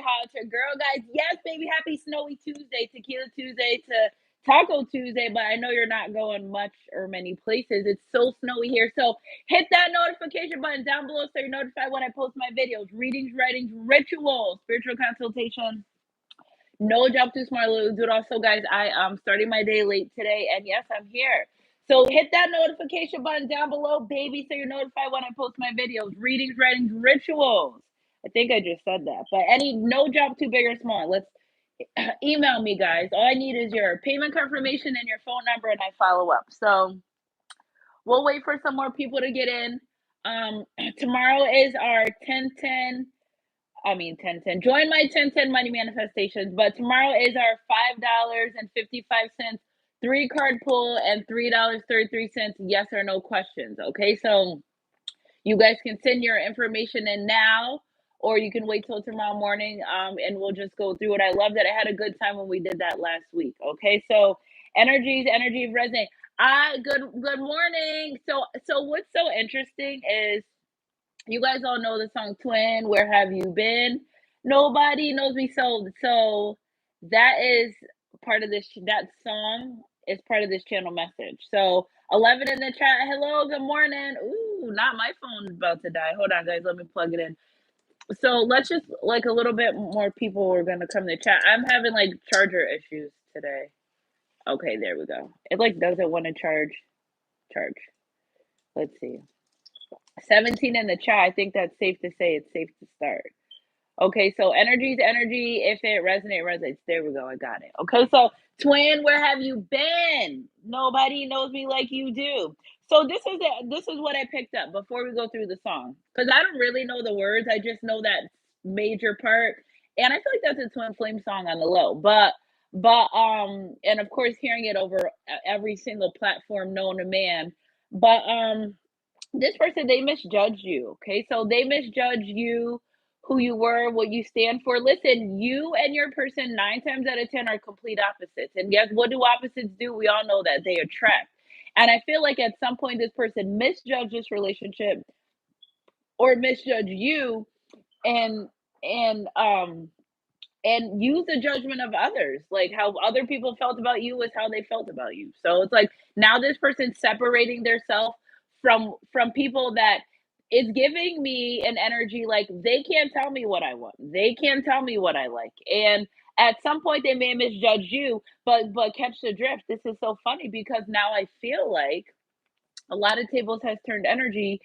how it's your girl, guys. Yes, baby, happy Snowy Tuesday, Tequila Tuesday to Taco Tuesday, but I know you're not going much or many places. It's so snowy here. So hit that notification button down below so you're notified when I post my videos, readings, writings, rituals, spiritual consultation. No job too smart to do it. Also, guys, I am starting my day late today, and yes, I'm here. So hit that notification button down below, baby, so you're notified when I post my videos, readings, writings, rituals. I think I just said that, but any no job too big or small. Let's email me, guys. All I need is your payment confirmation and your phone number, and I follow up. So we'll wait for some more people to get in. Tomorrow is our 1010. Join my 1010 money manifestations. But tomorrow is our $5.55 3 card pull and $3.33 yes or no questions. Okay, so you guys can send your information in now, or you can wait till tomorrow morning, and we'll just go through it. I love that. I had a good time when we did that last week. Okay, so energy resonate. Good morning. So what's so interesting is you guys all know the song Twin, Where Have You Been? Nobody knows me. So that is part of this, that song is part of this channel message. So 11 in the chat. Hello, good morning. Ooh, not my phone's about to die. Hold on, guys. Let me plug it in. So let's just, like, a little bit more people are going to come to chat. I'm having like charger issues today. Okay, there we go. It like doesn't want to charge. Let's see. 17 in the chat. I think that's safe to say. It's safe to start. Okay, so energy's energy. If it resonates. There we go. I got it. Okay, so Twin, where have you been? Nobody knows me like you do. So this is what I picked up before we go through the song, because I don't really know the words. I just know that major part, and I feel like that's a Twin Flame song on the low. And of course, hearing it over every single platform known to man. But this person, they misjudged you. Okay, so they misjudged you, who you were, what you stand for. Listen, you and your person 9 times out of 10 are complete opposites, and guess what do opposites do? We all know that they attract. And I feel like at some point this person misjudged this relationship or misjudged you, and and um and use the judgment of others, like how other people felt about you is how they felt about you. So it's like now this person's separating themselves from people that is giving me an energy like they can't tell me what I want, they can't tell me what I like. And at some point they may misjudge you, but catch the drift. This is so funny because now I feel like a lot of tables has turned energy.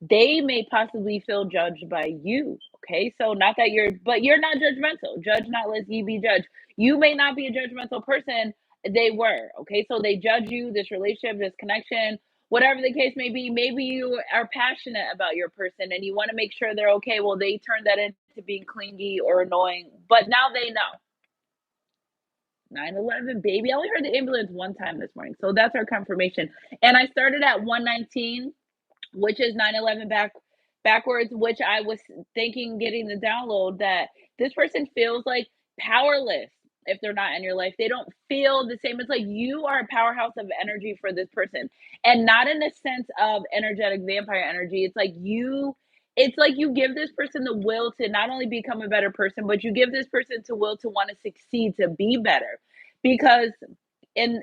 They may possibly feel judged by you. Okay, so not that but you're not judgmental. Judge not, lest ye be judged. You may not be a judgmental person. They were. Okay, so they judge you, this relationship, this connection, whatever the case may be. Maybe you are passionate about your person and you want to make sure they're okay. Well, they turn that into being clingy or annoying, but now they know. 9/11, baby. I only heard the ambulance one time this morning, so that's our confirmation. And I started at 119, which is 9/11 backwards, which I was thinking, getting the download, that this person feels like powerless if they're not in your life. They don't feel the same. It's like you are a powerhouse of energy for this person, and not in a sense of energetic vampire energy. It's like you give this person the will to not only become a better person, but you give this person the will to want to succeed, to be better. Because in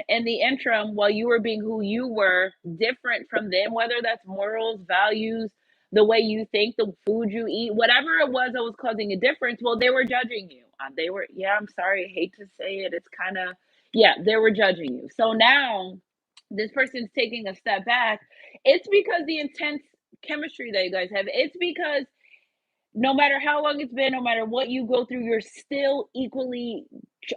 in the interim, while you were being who you were, different from them, whether that's morals, values, the way you think, the food you eat, whatever it was that was causing a difference, well, they were judging you. They were, yeah, I'm sorry, I hate to say it. It's kind of, yeah, they were judging you. So now this person's taking a step back. It's because the intense chemistry that you guys have. It's because no matter how long it's been, no matter what you go through, you're still equally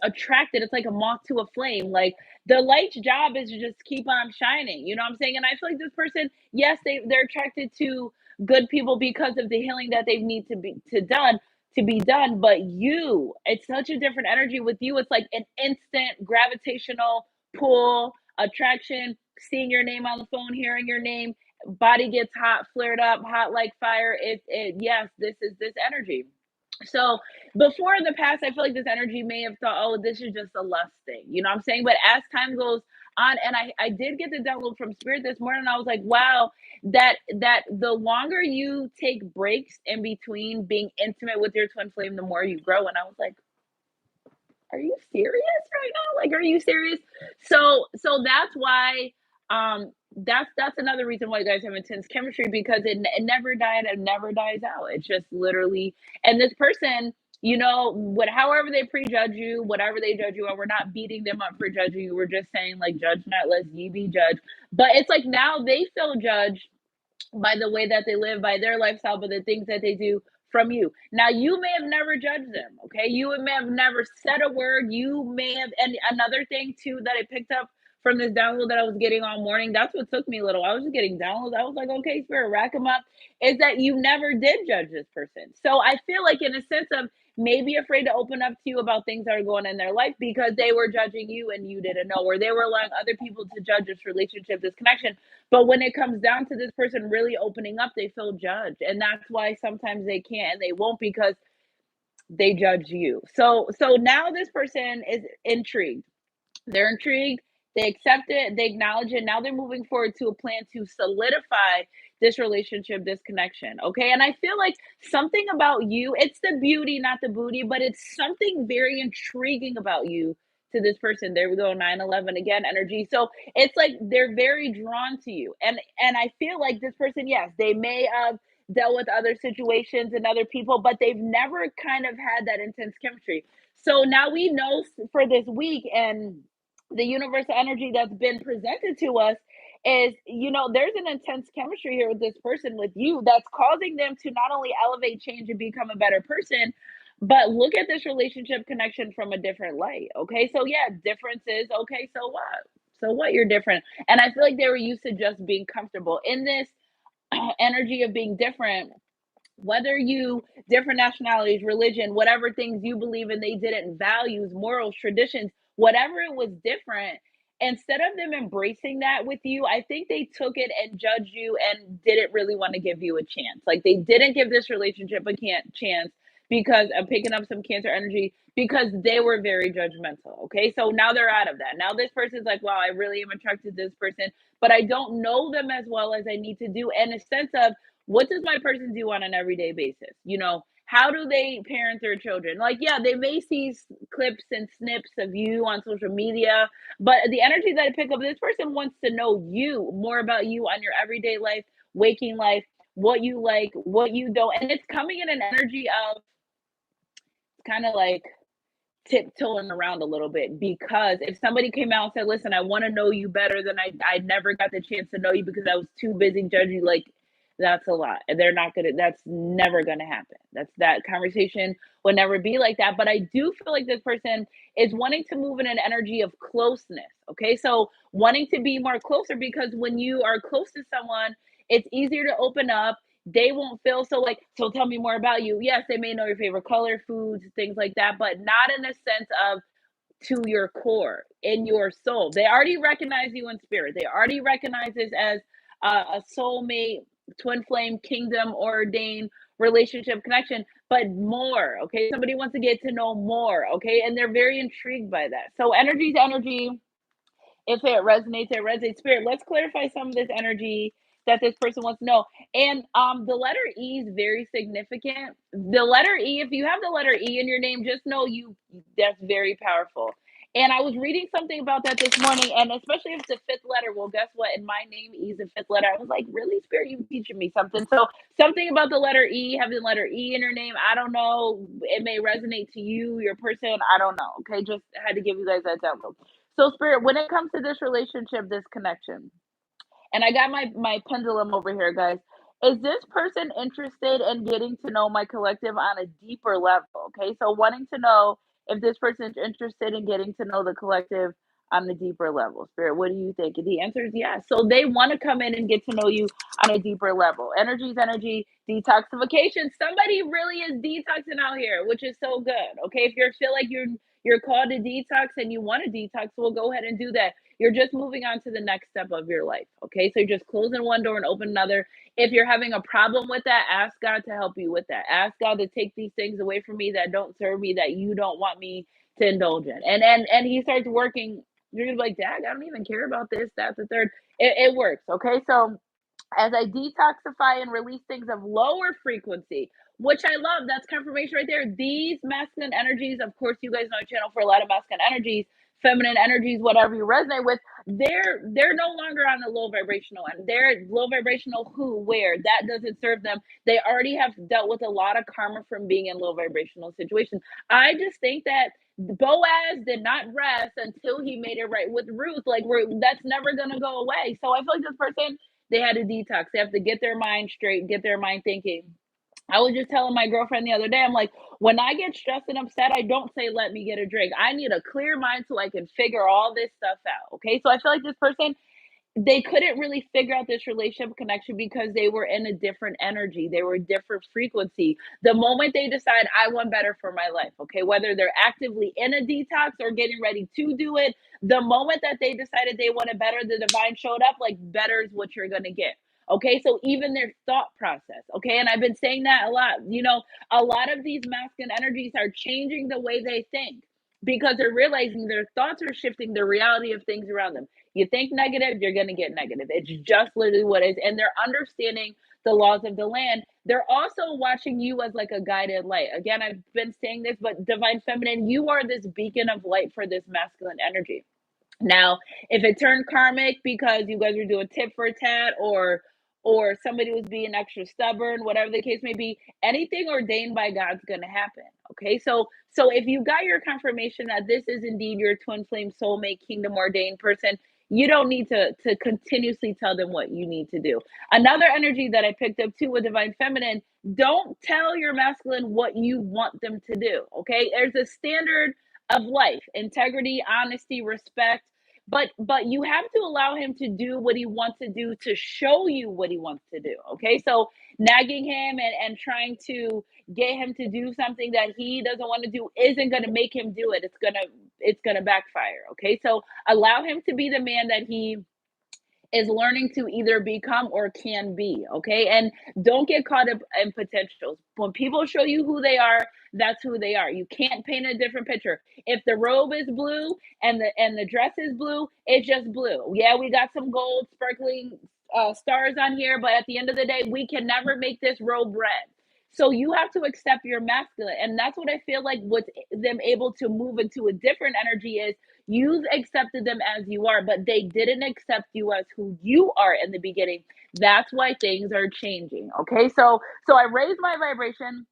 attracted. It's like a moth to a flame. Like the light's job is to just keep on shining. You know what I'm saying? And I feel like this person, yes, they're attracted to good people because of the healing that they need to be done. But you, it's such a different energy with you. It's like an instant gravitational pull, attraction, seeing your name on the phone, hearing your name, body gets hot, flared up, hot like fire. Yes, this is this energy. So before, in the past, I feel like this energy may have thought, oh, this is just a lust thing. You know what I'm saying? But as time goes on, and I did get the download from spirit this morning. I was like, wow, that the longer you take breaks in between being intimate with your twin flame, the more you grow. And I was like, are you serious right now? Like, are you serious? So that's why that's another reason why you guys have intense chemistry, because it never died and never dies out. It's just literally, and this person, you know, what however they prejudge you, whatever they judge you on, we're not beating them up for judging you. We're just saying like, judge not lest ye be judged. But it's like now they feel judged by the way that they live, by their lifestyle, by the things that they do from you. Now, you may have never judged them, okay? You may have never said a word. You may have, and another thing too that I picked up from this download that I was getting all morning, that's what took me a little. I was just getting downloads. I was like, okay, spirit, rack them up. Is that you never did judge this person. So I feel like, in a sense of maybe afraid to open up to you about things that are going on in their life because they were judging you and you didn't know, or they were allowing other people to judge this relationship, this connection. But when it comes down to this person really opening up, they feel judged. And that's why sometimes they can't and they won't, because they judge you. So now this person is intrigued. They're intrigued. They accept it. They acknowledge it. Now they're moving forward to a plan to solidify this relationship, this connection. Okay. And I feel like something about you, it's the beauty, not the booty, but it's something very intriguing about you to this person. There we go. 9/11 again, energy. So it's like they're very drawn to you. And I feel like this person, yes, they may have dealt with other situations and other people, but they've never kind of had that intense chemistry. So now we know for this week, and the universal energy that's been presented to us is, you know, there's an intense chemistry here with this person, with you, that's causing them to not only elevate, change, and become a better person, but look at this relationship connection from a different light. Okay, so yeah, differences. Okay, so what? So what? You're different. And I feel like they were used to just being comfortable in this energy of being different, whether you different nationalities, religion, whatever things you believe in, they didn't, values, morals, traditions, whatever it was different. Instead of them embracing that with you, I think they took it and judged you and didn't really want to give you a chance. Like, they didn't give this relationship a chance, because I'm picking up some cancer energy, because they were very judgmental. Okay, so now they're out of that. Now this person's like, wow, I really am attracted to this person, but I don't know them as well as I need to do. And a sense of, what does my person do on an everyday basis? You know, how do they parent their children? Like, yeah, they may see clips and snips of you on social media, but the energy that I pick up, this person wants to know you, more about you on your everyday life, waking life, what you like, what you don't. And it's coming in an energy of kind of like tiptoeing around a little bit, because if somebody came out and said, listen, I want to know you better than I never got the chance to know you because I was too busy judging you, like, that's a lot. And they're not gonna, that's never gonna happen. That conversation will never be like that. But I do feel like this person is wanting to move in an energy of closeness. Okay, so wanting to be more closer, because when you are close to someone, it's easier to open up. They won't feel so like, so tell me more about you. Yes, they may know your favorite color, foods, things like that, but not in a sense of to your core, in your soul. They already recognize you in spirit. They already recognize this as a soulmate, twin flame, kingdom ordained relationship connection, but more. Okay, somebody wants to get to know more. Okay, and they're very intrigued by that. So energy to energy, if it resonates, it resonates. Spirit, let's clarify some of this energy that this person wants to know. And the letter E is very significant. The letter E, if you have the letter E in your name, just know you, that's very powerful. And I was reading something about that this morning, and especially if it's a fifth letter, well, guess what? In my name, E is a fifth letter. I was like, really, Spirit, you teaching me something. So something about the letter E, having the letter E in your name, I don't know. It may resonate to you, your person. I don't know. Okay, just had to give you guys that download. So, Spirit, when it comes to this relationship, this connection, and I got my pendulum over here, guys. Is this person interested in getting to know my collective on a deeper level? Okay, so wanting to know if this person is interested in getting to know the collective on the deeper level. Spirit, what do you think? And the answer is yes. So they want to come in and get to know you on a deeper level. Energy is energy, detoxification. Somebody really is detoxing out here, which is so good. Okay, if you feel like you're called to detox and you want to detox, well, go ahead and do that. You're just moving on to the next step of your life. Okay. So you're just closing one door and open another. If you're having a problem with that, ask God to help you with that. Ask God to take these things away from me that don't serve me, that you don't want me to indulge in. And he starts working. You're gonna be like, Dad, I don't even care about this, that, the third. It works. Okay. So as I detoxify and release things of lower frequency, which I love. That's confirmation right there. These masculine energies, of course, you guys know I channel for a lot of masculine energies, feminine energies, whatever you resonate with. They're no longer on the low vibrational end. They're low vibrational who, where that doesn't serve them. They already have dealt with a lot of karma from being in low vibrational situations. I just think that Boaz did not rest until he made it right with Ruth. Like that's never gonna go away. So I feel like this person, they had to detox. They have to get their mind straight, get their mind thinking. I was just telling my girlfriend the other day, I'm like, when I get stressed and upset, I don't say, let me get a drink. I need a clear mind so I can figure all this stuff out. Okay. So I feel like this person, they couldn't really figure out this relationship connection because they were in a different energy. They were a different frequency. The moment they decide, I want better for my life, okay, whether they're actively in a detox or getting ready to do it, the moment that they decided they wanted better, the divine showed up. Like, better is what you're going to get. Okay, so even their thought process, okay, and I've been saying that a lot. A lot of these masculine energies are changing the way they think because they're realizing their thoughts are shifting the reality of things around them. You think negative, you're going to get negative. It's just literally what it is. And they're understanding the laws of the land. They're also watching you as like a guided light. Again, I've been saying this, but divine feminine, you are this beacon of light for this masculine energy. Now, if it turned karmic because you guys were doing tit for tat, or somebody was being extra stubborn, whatever the case may be, anything ordained by God's going to happen. Okay? So if you got your confirmation that this is indeed your twin flame soulmate kingdom ordained person, you don't need to continuously tell them what you need to do. Another energy that I picked up too with divine feminine, don't tell your masculine what you want them to do. Okay? There's a standard of life, integrity, honesty, respect, but you have to allow him to do what he wants to do to show you what he wants to do. Okay, so nagging him and trying to get him to do something that he doesn't want to do isn't going to make him do it. It's gonna backfire. Okay, so allow him to be the man that he is learning to either become or can be. Okay, and don't get caught up in potentials. When people show you who they are, that's who they are. You can't paint a different picture. If the robe is blue and the dress is blue, it's just blue. Yeah, we got some gold sparkling stars on here, but at the end of the day, we can never make this robe red. So you have to accept your masculine, and that's what I feel like. What's them able to move into a different energy is you've accepted them as you are, but they didn't accept you as who you are in the beginning. That's why things are changing. Okay, so I raised my vibration,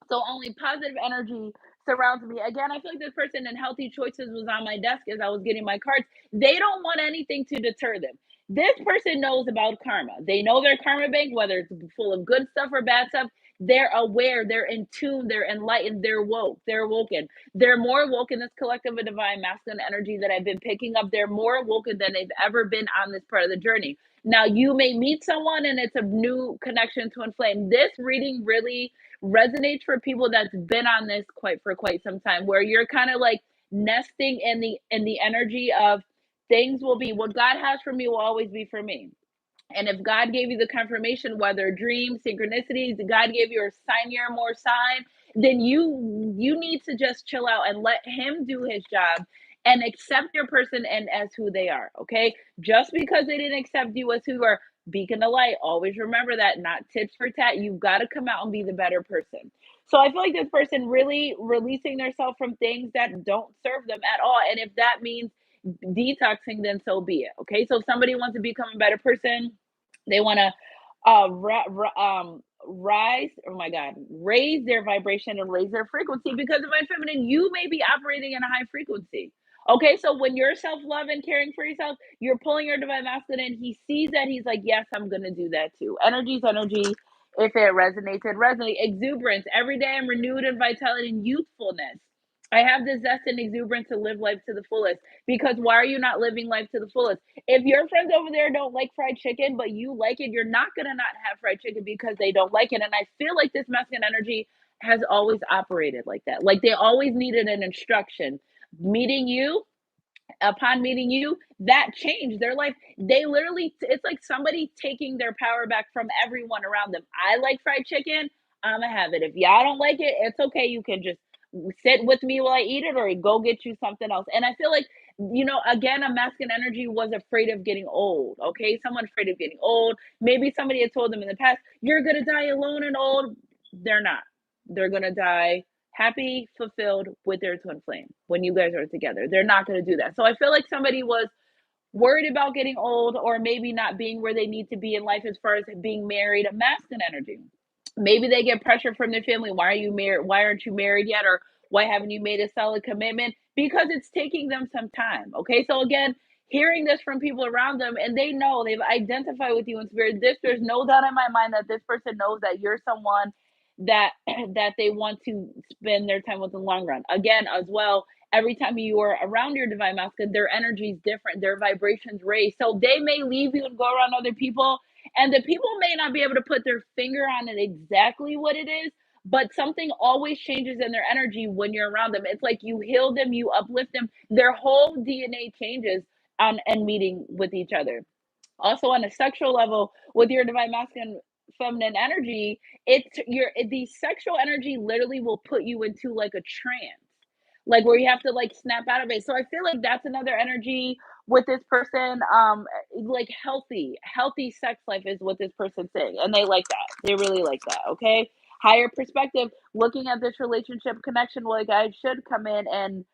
so only positive energy surrounds me. Again, I feel like this person in healthy choices was on my desk as I was getting my cards. They don't want anything to deter them. This person knows about karma. They know their karma bank, whether it's full of good stuff or bad stuff. They're aware, they're in tune, they're enlightened, they're woke, they're awoken. They're more woke in this collective of divine masculine energy that I've been picking up. They're more awoken than they've ever been on this part of the journey. Now, you may meet someone and it's a new connection to inflame. This reading really resonates for people that's been on this quite some time, where you're kind of like nesting in the energy of things will be what God has for me will always be for me. And if God gave you the confirmation, whether dreams, synchronicities, God gave you a sign here, more sign, then you need to just chill out and let him do his job and accept your person and as who they are. Okay. Just because they didn't accept you as who you are, beacon of light. Always remember that, not tips for tat. You've got to come out and be the better person. So I feel like this person really releasing themselves from things that don't serve them at all. And if that means detoxing, then so be it. Okay. So if somebody wants to become a better person, they want to rise, oh my God, raise their vibration and raise their frequency, because of my feminine, you may be operating in a high frequency. Okay, so when you're self love and caring for yourself, you're pulling your divine masculine, and he sees that, he's like, yes, I'm gonna do that too. Energy's energy. If it resonates, it resonates. Exuberance. Every day I'm renewed in vitality and youthfulness. I have the zest and exuberance to live life to the fullest. Because why are you not living life to the fullest? If your friends over there don't like fried chicken, but you like it, you're not gonna not have fried chicken because they don't like it. And I feel like this masculine energy has always operated like that. Like they always needed an instruction. Meeting you, upon meeting you, that changed their life. They literally, it's like somebody taking their power back from everyone around them. I like fried chicken. I'm gonna have it. If y'all don't like it, it's okay. You can just sit with me while I eat it, or go get you something else. And I feel like, again, a masculine energy was afraid of getting old. Okay. Someone afraid of getting old. Maybe somebody had told them in the past, you're going to die alone and old. They're not. They're going to die happy, fulfilled with their twin flame when you guys are together. They're not going to do that. So I feel like somebody was worried about getting old, or maybe not being where they need to be in life as far as being married, a masculine energy. Maybe they get pressure from their family. Why are you married? Why aren't you married yet? Or why haven't you made a solid commitment? Because it's taking them some time. Okay. So again, hearing this from people around them, and they know, they've identified with you in spirit. There's no doubt in my mind that this person knows that you're someone that that they want to spend their time with in the long run. Again, as well, every time you are around your divine masculine, their energy is different, their vibrations raise. So they may leave you and go around other people, and the people may not be able to put their finger on it exactly what it is, but something always changes in their energy when you're around them. It's like you heal them, you uplift them, their whole DNA changes on and meeting with each other. Also, on a sexual level, with your divine masculine feminine energy, it's your the sexual energy literally will put you into like a trance, like where you have to like snap out of it. So I feel like that's another energy with this person. Like healthy sex life is what this person's saying, and they like that. They really like that. Okay. Higher perspective, looking at this relationship connection, like I should come in and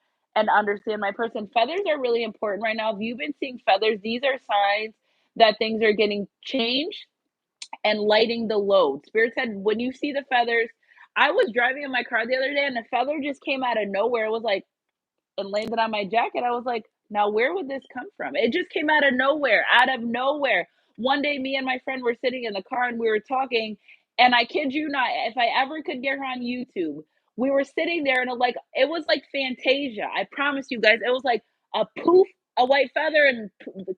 understand my person. Feathers are really important right now. If you've been seeing feathers, these are signs that things are getting changed and lighting the load. Spirit said, when you see the feathers, I was driving in my car the other day and a feather just came out of nowhere. It was like, and landed on my jacket. I was like, now where would this come from? It just came out of nowhere, out of nowhere. One day, me and my friend were sitting in the car and we were talking, and I kid you not, if I ever could get her on YouTube, we were sitting there and it was like Fantasia. I promise you guys, it was like a poof, a white feather, and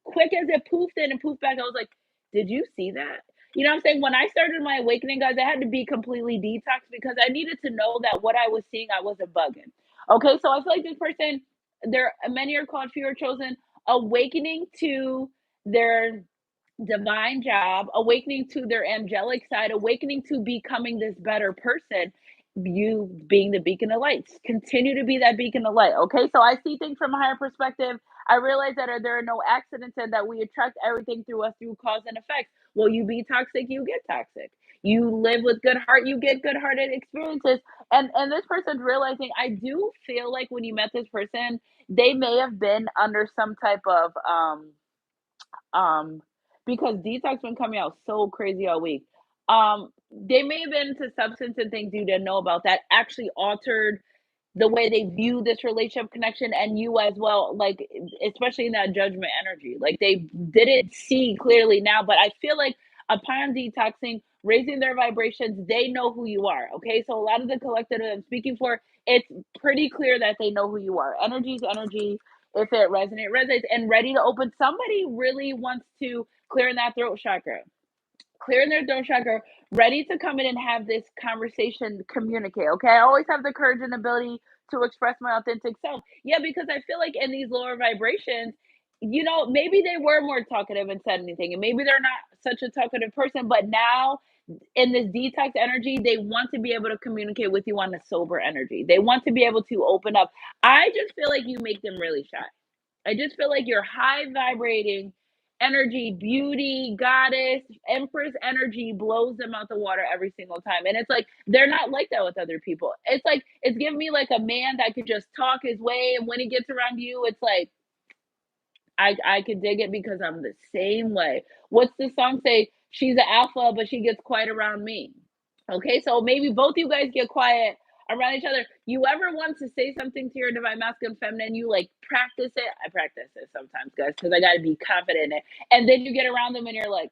quick as it poofed in and poofed back. I was like, did you see that? You know what I'm saying? When I started my awakening, guys, I had to be completely detoxed because I needed to know that what I was seeing, I wasn't bugging. Okay, so I feel like this person, there many are called, few are chosen, awakening to their divine job, awakening to their angelic side, awakening to becoming this better person. You being the beacon of light, continue to be that beacon of light. Okay, so I see things from a higher perspective. I realize that there are no accidents and that we attract everything through us through cause and effect. Well, you be toxic, you get toxic. You live with good heart, you get good hearted experiences. And this person's realizing, I do feel like when you met this person, they may have been under some type of um because detox been coming out so crazy all week. They may have been into substance and things you didn't know about that actually altered the way they view this relationship connection, and you as well, like especially in that judgment energy, like they didn't see clearly now. But I feel like upon detoxing, raising their vibrations, they know who you are. Okay, so a lot of the collective that I'm speaking for, it's pretty clear that they know who you are. Energy is energy. If it resonates, and ready to open. Somebody really wants to clear in that throat chakra, clearing their throat chakra, ready to come in and have this conversation, communicate. Okay, I always have the courage and ability to express my authentic self. Yeah, because I feel like in these lower vibrations, maybe they were more talkative and said anything, and maybe they're not such a talkative person, but now in this detox energy, they want to be able to communicate with you on a sober energy. They want to be able to open up. I just feel like you make them really shy. I just feel like your high vibrating energy, beauty, goddess, empress energy blows them out the water every single time. And it's like they're not like that with other people. It's like it's giving me like a man that could just talk his way, and when he gets around you, it's like I could dig it because I'm the same way. What's the song say? She's an alpha, but she gets quiet around me. Okay, so maybe both you guys get quiet around each other. You ever want to say something to your divine masculine feminine, you like practice it. I practice it sometimes, guys, because I got to be confident in it. And then you get around them and you're like,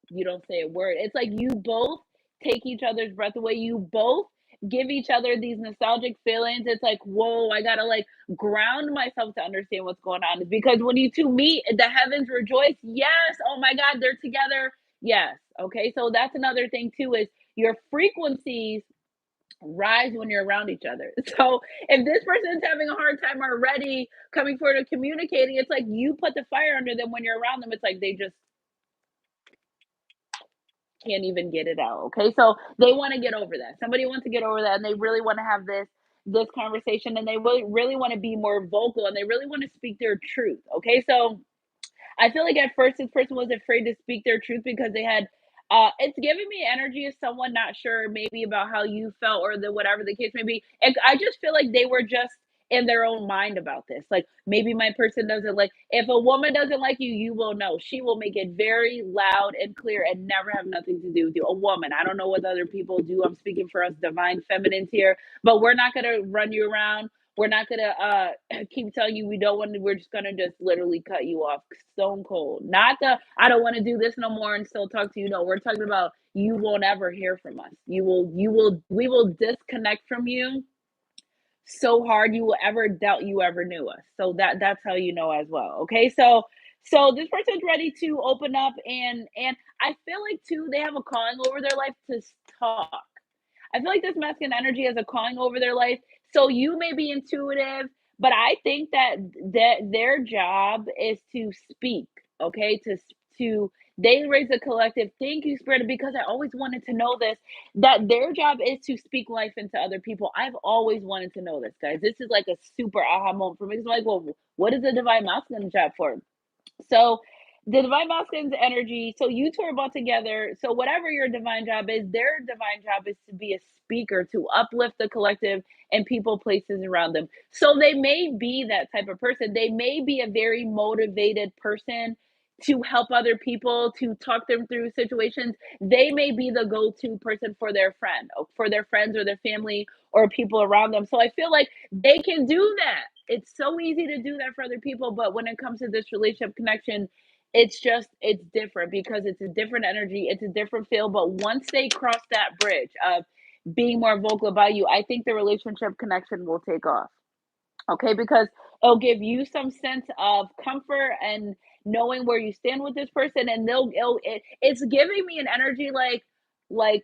you don't say a word. It's like you both take each other's breath away. You both give each other these nostalgic feelings. It's like, whoa, I gotta like ground myself to understand what's going on. Because when you two meet, the heavens rejoice. Yes, oh my God, they're together. Yes. Okay. So that's another thing too, is your frequencies rise when you're around each other. So if this person's having a hard time already coming forward and communicating, it's like you put the fire under them when you're around them. It's like they just can't even get it out. Okay. So they want to get over that. Somebody wants to get over that, and they really want to have this. this conversation, and they really want to be more vocal, and they really want to speak their truth. Okay, so I feel like at first this person was afraid to speak their truth because they had it's giving me energy of someone not sure maybe about how you felt or the whatever the case may be. And I just feel like they were just in their own mind about this. Like maybe my person doesn't like if a woman doesn't like you, you will know. She will make it very loud and clear and never have nothing to do with you. A woman. I don't know what other people do. I'm speaking for us divine feminines here, but we're not gonna run you around. We're not gonna keep telling you we don't want to. We're just gonna just literally cut you off stone cold. Not the I don't want to do this no more and still talk to you. No, we're talking about you won't ever hear from us. We will disconnect from you so hard you will ever doubt you ever knew us. So that's how you know as well. Okay, so this person's ready to open up and I feel like too they have a calling over their life to talk. I feel like this masculine energy has a calling over their life. So you may be intuitive, but I think that their job is to speak, okay? To they raise a collective. Thank you, Spirit, because I always wanted to know this. That their job is to speak life into other people. I've always wanted to know this, guys. This is like a super aha moment for me. It's like, well, what is the divine masculine job for? So the divine masculine's energy. So you two are both together. So whatever your divine job is, their divine job is to be a speaker, to uplift the collective and people, places around them. So they may be that type of person. They may be a very motivated person to help other people, to talk them through situations. They may be the go-to person for their friend, or for their friends or their family or people around them. So I feel like they can do that. It's so easy to do that for other people, but when it comes to this relationship connection, it's different because it's a different energy, it's a different feel. But once they cross that bridge of being more vocal about you, I think the relationship connection will take off. Okay, because it'll give you some sense of comfort and knowing where you stand with this person, and it's giving me an energy like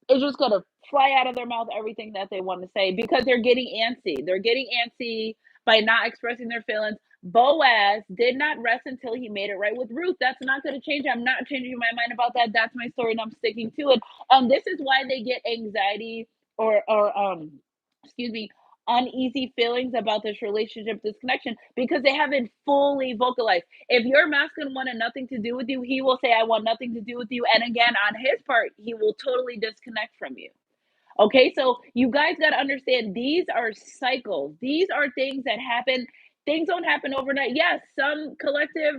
it's just gonna fly out of their mouth everything that they want to say because they're getting antsy. They're getting antsy by not expressing their feelings. Boaz did not rest until he made it right with Ruth. That's not going to change. I'm not changing my mind about that. That's my story, and I'm sticking to it. This is why they get anxiety or excuse me, uneasy feelings about this relationship, this connection, because they haven't fully vocalized. If your masculine wanted nothing to do with you, he will say, I want nothing to do with you. And again, on his part, he will totally disconnect from you. Okay, so you guys got to understand these are cycles. These are things that happen. Things don't happen overnight. Yes, some collective,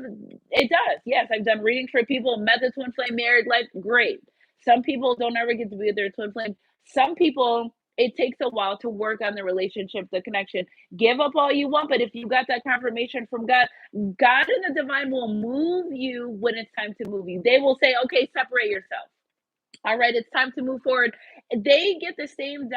it does. Yes, I've done readings for people, met the twin flame, married life, great. Some people don't ever get to be with their twin flame. Some people, it takes a while to work on the relationship, the connection. Give up all you want, but if you got that confirmation from God, God and the divine will move you when it's time to move you. They will say, okay, separate yourself. All right, it's time to move forward. They get the same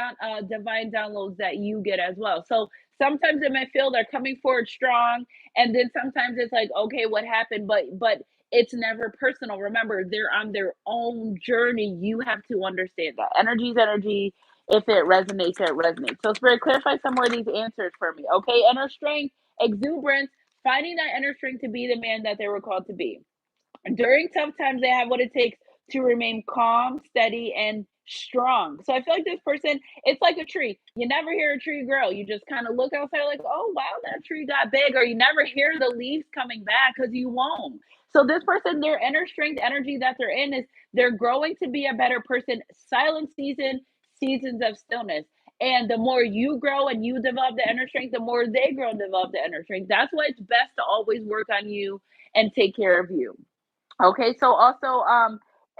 divine downloads that you get as well. So sometimes it might feel they're coming forward strong, and then sometimes it's like, okay, what happened? But it's never personal. Remember, they're on their own journey. You have to understand that energy is energy. If it resonates, it resonates. So, Spirit, clarify some more of these answers for me. Okay, inner strength, exuberance, finding that inner strength to be the man that they were called to be. During tough times, they have what it takes to remain calm, steady, and strong. So I feel like this person, it's like a tree. You never hear a tree grow. You just kind of look outside like, oh, wow, that tree got big. Or you never hear the leaves coming back because you won't. So this person, their inner strength energy that they're in is they're growing to be a better person. Silent season, seasons of stillness. And the more you grow and you develop the inner strength, the more they grow and develop the inner strength. That's why it's best to always work on you and take care of you. Okay, so also,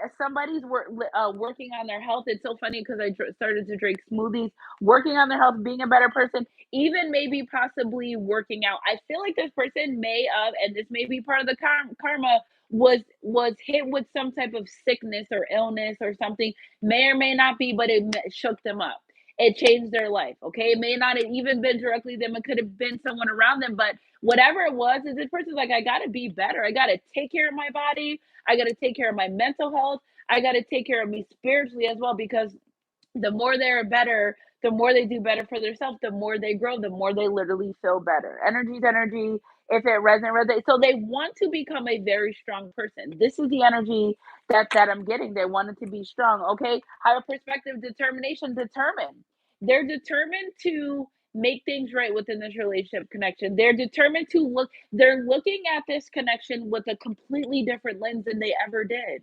if somebody's working on their health. It's so funny because I started to drink smoothies, working on their health, being a better person, even maybe possibly working out. I feel like this person may have, and this may be part of the karma, was hit with some type of sickness or illness or something. May or may not be, but it shook them up. It changed their life. Okay, it may not have even been directly them. It could have been someone around them, but whatever it was, is this person's like, I gotta be better. I gotta take care of my body. I gotta take care of my mental health. I gotta take care of me spiritually as well because the more they're better, the more they do better for themselves, the more they grow, the more they literally feel better. Energy is energy. If it resonates. So they want to become a very strong person. This is the energy that I'm getting. They wanted to be strong. Okay. Higher perspective, determination, determined. They're determined to make things right within this relationship connection. They're determined to they're looking at this connection with a completely different lens than they ever did.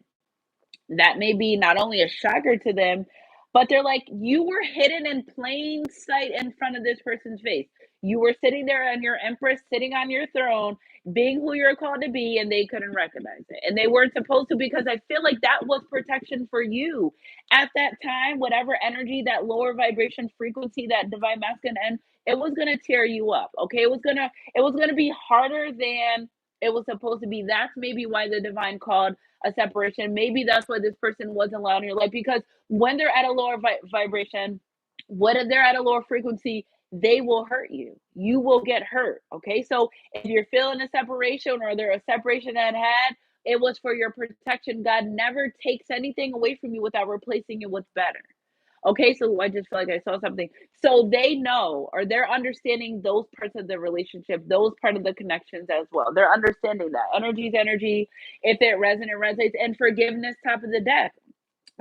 That may be not only a shocker to them, but they're like, you were hidden in plain sight in front of this person's face. You were sitting there on your empress, sitting on your throne, being who you're called to be, and they couldn't recognize it. And they weren't supposed to, because I feel like that was protection for you at that time. Whatever energy, that lower vibration frequency, that divine masculine, and it was gonna tear you up. Okay. It was gonna be harder than it was supposed to be. That's maybe why the divine called a separation. Maybe that's why this person wasn't allowed in your life, because when they're at a lower vibration, what if they're at a lower frequency? They will hurt you. You will get hurt. Okay. So if you're feeling a separation, or there a separation that had, it was for your protection. God never takes anything away from you without replacing it with better. Okay, so I just feel like I saw something. So they know, or they're understanding those parts of the relationship, those part of the connections as well. They're understanding that energy is energy. If it resonates, and forgiveness, top of the deck.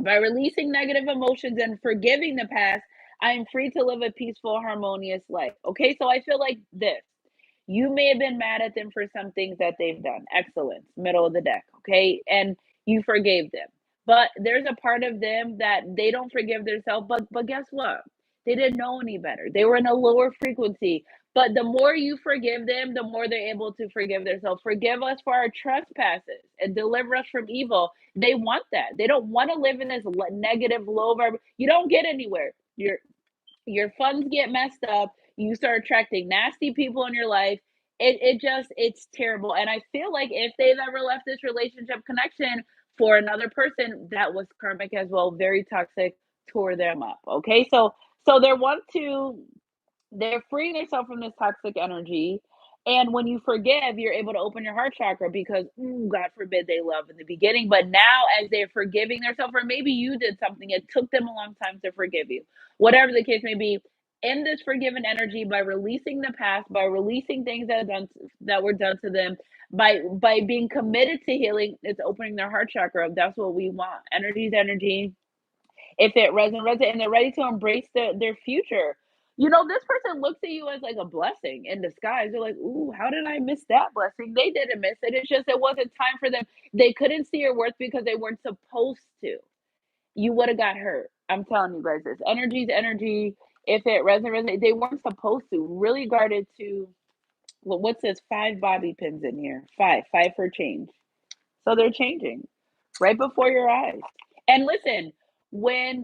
By releasing negative emotions and forgiving the past, I am free to live a peaceful, harmonious life. Okay, so I feel like this. You may have been mad at them for some things that they've done. Excellence, middle of the deck. Okay, and you forgave them. But there's a part of them that they don't forgive themselves. But guess what? They didn't know any better. They were in a lower frequency. But the more you forgive them, the more they're able to forgive themselves. Forgive us for our trespasses and deliver us from evil. They want that. They don't want to live in this negative, low vibe. You don't get anywhere. Your funds get messed up. You start attracting nasty people in your life. It's terrible. And I feel like if they've ever left this relationship connection for another person, that was karmic as well, very toxic, tore them up. Okay, so they're freeing themselves from this toxic energy. And when you forgive, you're able to open your heart chakra, because, God forbid, they love in the beginning. But now, as they're forgiving themselves, or maybe you did something, it took them a long time to forgive you, whatever the case may be, in this forgiven energy, by releasing the past, by releasing things that were done to them, by being committed to healing, it's opening their heart chakra. That's what we want. Energy is energy. If it resonates, and they're ready to embrace their future. This person looks at you as like a blessing in disguise. They're like, ooh, how did I miss that blessing? They didn't miss it. It's just it wasn't time for them. They couldn't see your worth because they weren't supposed to. You would have got hurt. I'm telling you guys this. Energy's energy. If it resonates, they weren't supposed to. Really guarded to, well, what's this? 5 bobby pins in here. Five for change. So they're changing right before your eyes. And listen, when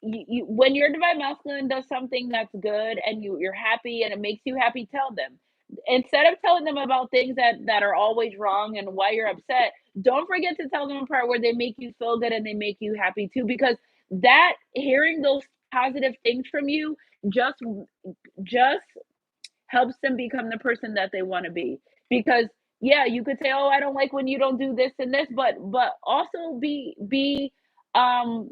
when your divine masculine does something that's good, and you're happy and it makes you happy, tell them. Instead of telling them about things that are always wrong and why you're upset, don't forget to tell them a part where they make you feel good and they make you happy too, because that hearing those positive things from you just just helps them become the person that they want to be. Because yeah, you could say, oh, I don't like when you don't do this and this, but also be um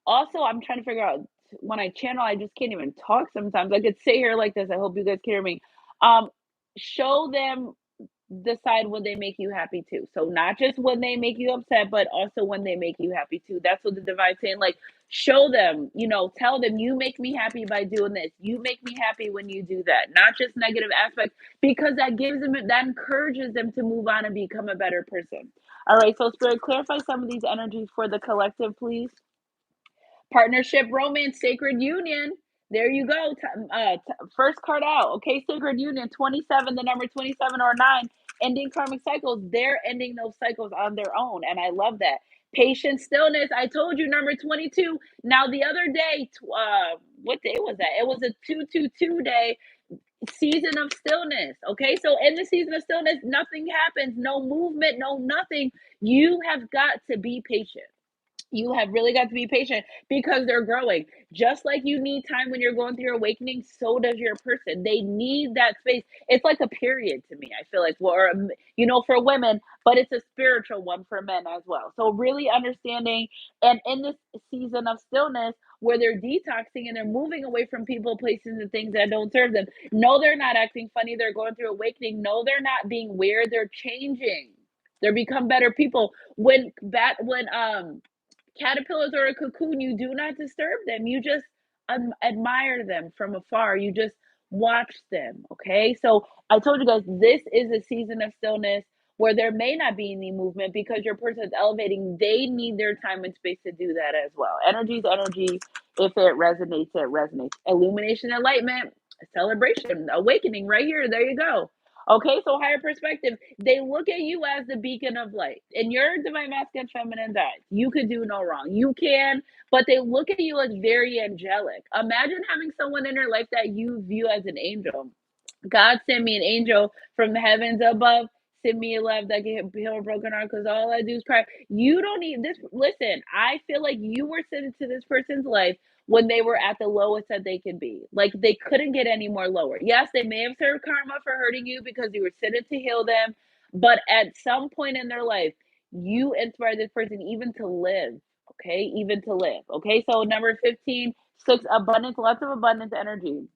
also, I'm trying to figure out, when I channel, I just can't even talk sometimes. I could sit here like this. I hope you guys can hear me. um Show them the side when they make you happy too. So not just when they make you upset, but also when they make you happy too. That's what the divine's saying. Like, show them, tell them, you make me happy by doing this. You make me happy when you do that. Not just negative aspects, because that encourages them to move on and become a better person. All right, so Spirit, clarify some of these energies for the collective, please. Partnership, romance, sacred union. There you go. First card out. Okay, sacred union, 27, the number 27 or 9, ending karmic cycles. They're ending those cycles on their own. And I love that. Patience, stillness. I told you, number 22. Now, the other day, what day was that? It was a 222 day, season of stillness. Okay, so in the season of stillness, nothing happens, no movement, no nothing. You have got to be patient. You have really got to be patient, because they're growing. Just like you need time when you're going through your awakening, so does your person. They need that space. It's like a period to me, I feel like, for women, but it's a spiritual one for men as well. So really understanding, and in this season of stillness, where they're detoxing and they're moving away from people, places, and things that don't serve them. No, they're not acting funny. They're going through awakening. No, they're not being weird. They're changing. They're become better people. When caterpillars are a cocoon, you do not disturb them. You just admire them from afar. You just watch them. Okay. So I told you guys this is a season of stillness where there may not be any movement because your person is elevating. They need their time and space to do that as well. Energy is energy. If it resonates, it resonates. Illumination, enlightenment, celebration, awakening right here. There you go. Okay, so higher perspective, they look at you as the beacon of light. And your divine masculine feminine dies. You could do no wrong. You can, but they look at you as very angelic. Imagine having someone in your life that you view as an angel. God sent me an angel from the heavens above. Send me a love that can heal a broken heart because all I do is cry. You don't need this. Listen, I feel like you were sent into this person's life when they were at the lowest that they could be. Like they couldn't get any more lower. Yes, they may have served karma for hurting you because you were sent to heal them. But at some point in their life, you inspired this person even to live. Okay, even to live. Okay, so number 15, 6, abundance, lots of abundance energy.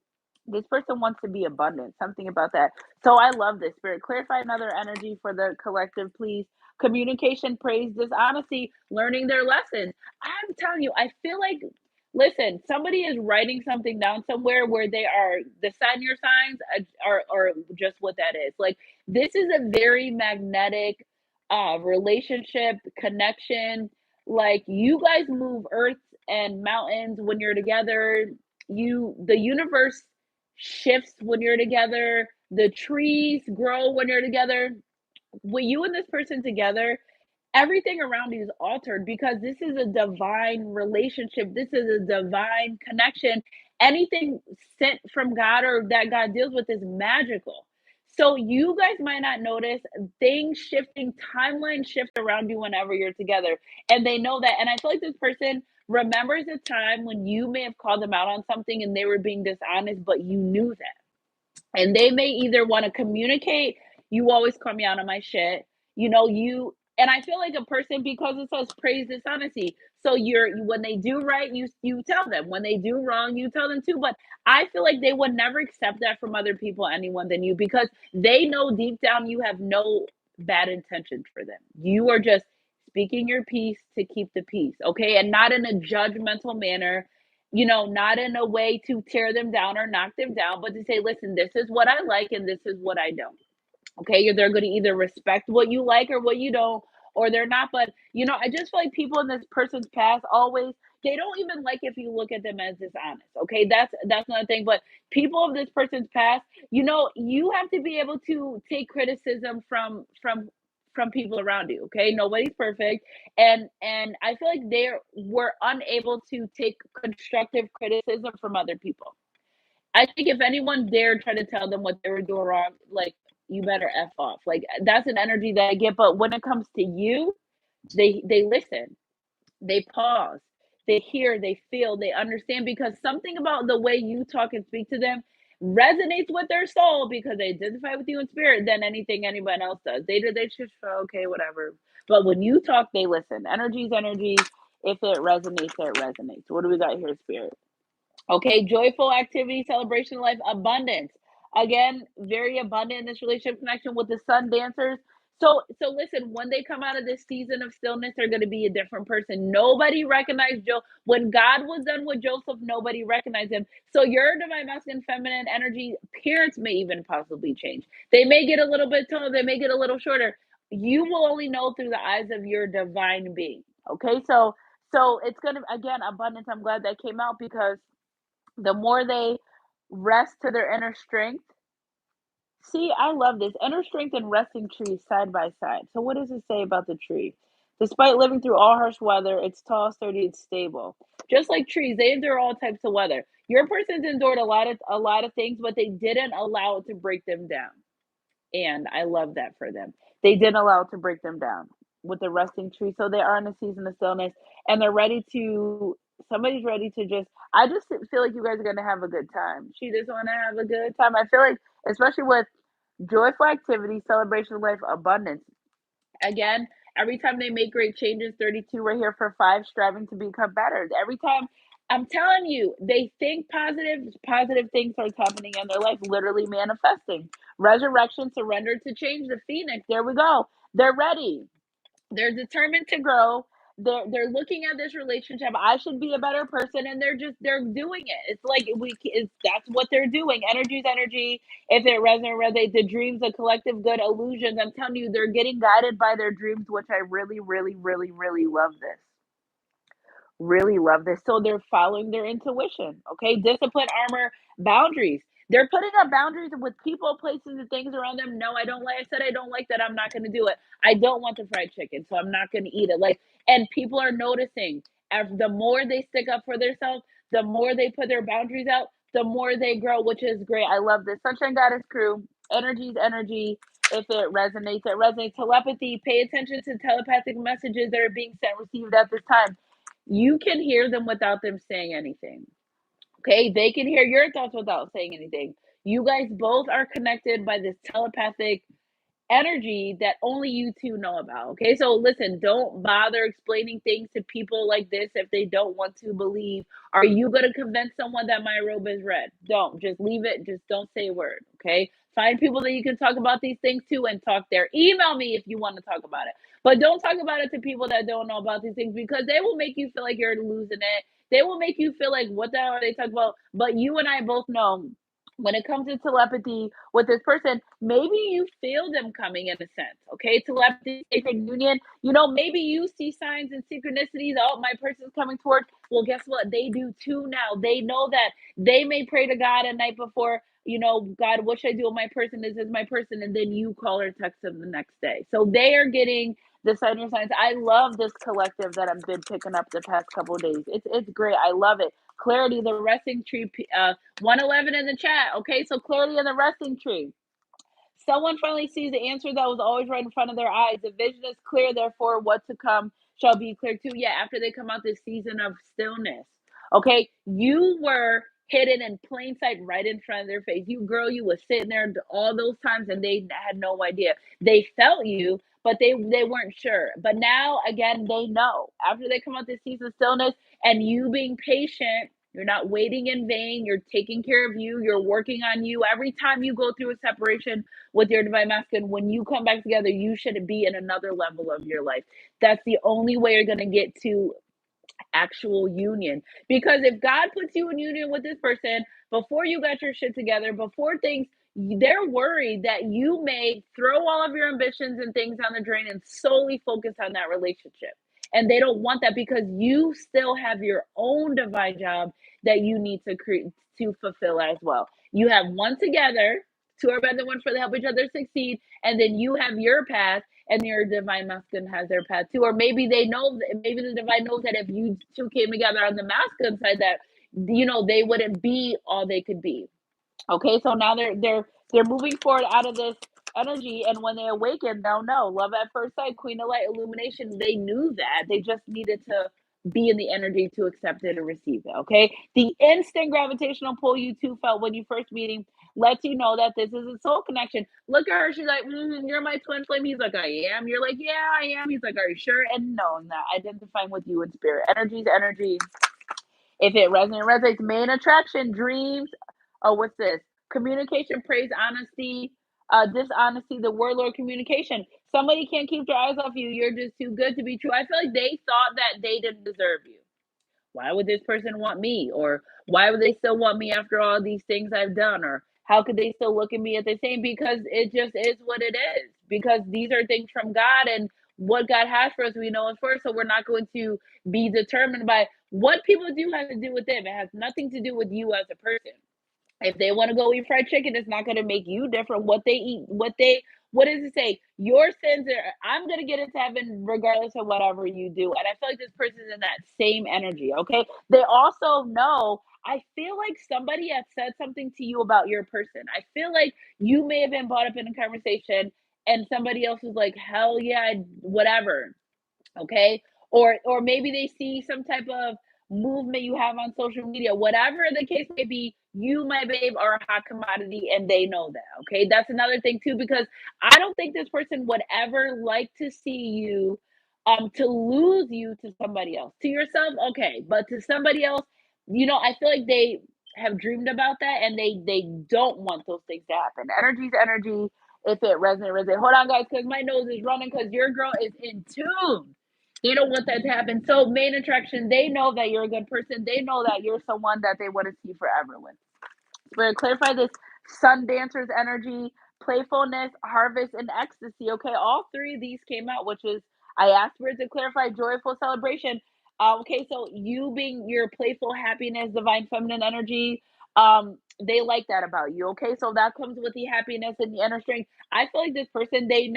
This person wants to be abundant, something about that. So I love this spirit. Clarify another energy for the collective, please. Communication, praise, dishonesty, learning their lessons. I'm telling you, I feel like, listen, somebody is writing something down somewhere where they are the sign your signs are just what that is. Like this is a very magnetic relationship connection. Like you guys move earth and mountains when you're together. The universe shifts when you're together. The trees grow when you're together. When you and this person together, everything around you is altered because this is a divine relationship. This is a divine connection. Anything sent from God or that God deals with is magical. So you guys might not notice things shifting, timeline shift around you whenever you're together. And they know that. And I feel like this person remembers a time when you may have called them out on something and they were being dishonest, but you knew that and they may either want to communicate, you always call me out on my shit, you and I feel like a person because it says praise dishonesty. So when they do right, you tell them. When they do wrong, you tell them too. But I feel like they would never accept that from other people, anyone than you, because they know deep down you have no bad intentions for them. You are just speaking your piece to keep the peace, okay? And not in a judgmental manner, not in a way to tear them down or knock them down, but to say, listen, this is what I like and this is what I don't. Okay. They're going to either respect what you like or what you don't, or they're not. But, I just feel like people in this person's past always, they don't even like if you look at them as dishonest. Okay. That's another thing. But people of this person's past, you have to be able to take criticism from people around you. Okay. Nobody's perfect. And I feel like they were unable to take constructive criticism from other people. I think if anyone dared try to tell them what they were doing wrong, like you better f off. Like that's an energy that I get. But when it comes to you, they listen, they pause, they hear, they feel, they understand because something about the way you talk and speak to them resonates with their soul because they identify with you in spirit than anything anyone else does. They just feel okay, whatever. But when you talk, they listen. Energy's energy. If it resonates, it resonates. What do we got here, spirit? Okay, joyful activity, celebration of life, abundance. Again, very abundant in this relationship connection with the sun dancers. So listen, when they come out of this season of stillness, they're going to be a different person. Nobody recognized Joe. When God was done with Joseph, nobody recognized him. So your divine masculine feminine energy, appearance may even possibly change. They may get a little bit taller, they may get a little shorter. You will only know through the eyes of your divine being. Okay, so it's gonna again abundance. I'm glad that came out because the more they rest to their inner strength. See, I love this. Inner strength and resting trees side by side. So what does it say about the tree? Despite living through all harsh weather, it's tall, sturdy, and stable. Just like trees, they endure all types of weather. Your person's endured a lot of things, but they didn't allow it to break them down. And I love that for them. They didn't allow it to break them down with the resting tree. So they are in a season of stillness and they're ready to, somebody's ready to just, I just feel like you guys are going to have a good time. She just want to have a good time. I feel like, especially with joyful activity, celebration of life, abundance. Again, every time they make great changes, 32 right here for 5, striving to become better. Every time, I'm telling you, they think positive things are happening in their life, literally manifesting. Resurrection, surrender to change, the phoenix. There we go. They're ready. They're determined to grow. they're looking at this relationship. I should be a better person, and they're doing it. It's like it's that's what they're doing. Energy's energy. If it resonates, the dreams, the collective good illusions. I'm telling you, they're getting guided by their dreams, which I really, really, really, really love this. Really love this. So they're following their intuition. Okay. Discipline, armor, boundaries. They're putting up boundaries with people, places, and things around them. No, I don't like, I said, I don't like that. I'm not going to do it. I don't want the fried chicken, so I'm not going to eat it. Like, and people are noticing the more they stick up for themselves, the more they put their boundaries out, the more they grow, which is great. I love this. Sunshine Goddess crew, energy's energy. If it resonates, it resonates. Telepathy, pay attention to telepathic messages that are being sent, received at this time. You can hear them without them saying anything. Okay, they can hear your thoughts without saying anything. You guys both are connected by this telepathic energy that only you two know about. Okay, so listen, don't bother explaining things to people like this if they don't want to believe. Are you going to convince someone that my robe is red? Don't. Just leave it. Just don't say a word. Okay, find people that you can talk about these things to and talk there. Email me if you want to talk about it, but don't talk about it to people that don't know about these things, because they will make you feel like you're losing it. They will make you feel like, what the hell are they talking about? But you and I both know, when it comes to telepathy with this person, maybe you feel them coming in a sense. Okay, telepathy, sacred union. Maybe you see signs and synchronicities. Oh, my person's coming towards. Well, guess what? They do too now. They know that they may pray to God a night before. God, what should I do with my person? This is my person, and then you call or text them the next day. So they are getting the signs. I love this collective that I've been picking up the past couple of days. It's great. I love it. Clarity, the resting tree. 111 in the chat. Okay, so clarity in the resting tree. Someone finally sees the answer that was always right in front of their eyes. The vision is clear, therefore, what to come shall be clear too. Yeah, after they come out this season of stillness. Okay, you were hidden in plain sight right in front of their face. You was sitting there all those times and they had no idea. They felt you, but they weren't sure. But now again, they know. After they come out this season of stillness and you being patient, you're not waiting in vain. You're taking care of you. You're working on you. Every time you go through a separation with your divine masculine, when you come back together, you should be in another level of your life. That's the only way you're going to get to actual union. Because if God puts you in union with this person before you got your shit together, before things, they're worried that you may throw all of your ambitions and things on the drain and solely focus on that relationship. And they don't want that, because you still have your own divine job that you need to create to fulfill as well. You have one together, two are better than one for the help each other succeed, and then you have your path, and your divine masculine has their path too. Or maybe they know, maybe the divine knows that if you two came together on the masculine side, that they wouldn't be all they could be. Okay, so now they're moving forward out of this energy, and when they awaken, they'll know. Love at first sight, Queen of Light, illumination. They knew that. They just needed to be in the energy to accept it and receive it. Okay, the instant gravitational pull you two felt when you first meeting lets you know that this is a soul connection. Look at her. She's like, "You're my twin flame." He's like, "I am." You're like, "Yeah, I am." He's like, "Are you sure?" And no, I'm not identifying with you in spirit. Energy's energy. If it resonates, main attraction, dreams. Oh, what's this? Communication, praise, honesty, dishonesty, the warlord communication. Somebody can't keep their eyes off you. You're just too good to be true. I feel like they thought that they didn't deserve you. Why would this person want me? Or why would they still want me after all these things I've done? Or how could they still look at me at the same? Because it just is what it is. Because these are things from God, and what God has for us, we know it first. So we're not going to be determined by what people do have to do with them. It has nothing to do with you as a person. If they want to go eat fried chicken, it's not going to make you different. What they eat, what does it say? Your sins are, I'm going to get into heaven regardless of whatever you do. And I feel like this person's in that same energy. Okay. They also know, I feel like somebody has said something to you about your person. I feel like you may have been brought up in a conversation and somebody else was like, hell yeah, whatever. Okay, or maybe they see some type of movement you have on social media, whatever the case may be. You, my babe, are a hot commodity, and they know that. Okay, that's another thing too, because I don't think this person would ever like to see you to lose you to somebody else. To yourself, okay, but to somebody else, I feel like they have dreamed about that, and they don't want those things to happen. Energy's energy. If it resonates. Hold on, guys, because my nose is running, because your girl is in tune. They don't want that to happen. So main attraction, they know that you're a good person. They know that you're someone that they want to see forever with. Spirit, clarify this sun dancer's energy, playfulness, harvest, and ecstasy. Okay, all three of these came out, which is I asked Spirit to clarify joyful celebration. Okay, so you being your playful happiness, divine feminine energy, they like that about you. Okay, so that comes with the happiness and the inner strength. I feel like this person, they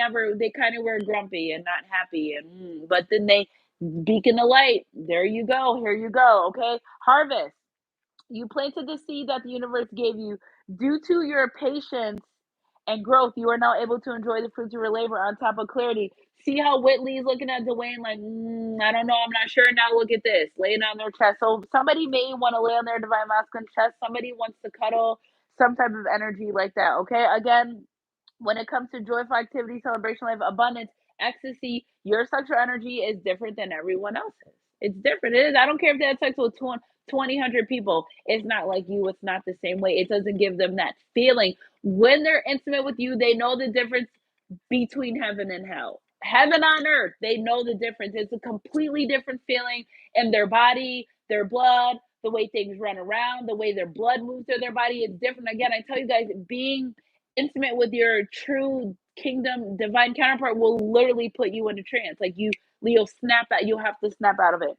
kind of were grumpy and not happy, and but then they beacon the light. There you go. Here you go. Okay, harvest. You planted the seed that the universe gave you. Due to your patience and growth, you are now able to enjoy the fruits of your labor on top of clarity. See how Whitley's looking at Dwayne like, I don't know, I'm not sure. Now look at this, laying on their chest. So somebody may want to lay on their divine masculine chest. Somebody wants to cuddle, some type of energy like that. Okay, again, when it comes to joyful activity, celebration, life, abundance, ecstasy, your sexual energy is different than everyone else's. It's different. It is. I don't care if they had sex with 20, 100 people. It's not like you. It's not the same way. It doesn't give them that feeling. When they're intimate with you, they know the difference between heaven and hell. Heaven on earth, they know the difference. It's a completely different feeling in their body, their blood, the way things run around, the way their blood moves through their body. It's different. Again, I tell you guys, being intimate with your true kingdom divine counterpart will literally put you in a trance. Like you'll snap out, you'll have to snap out of it.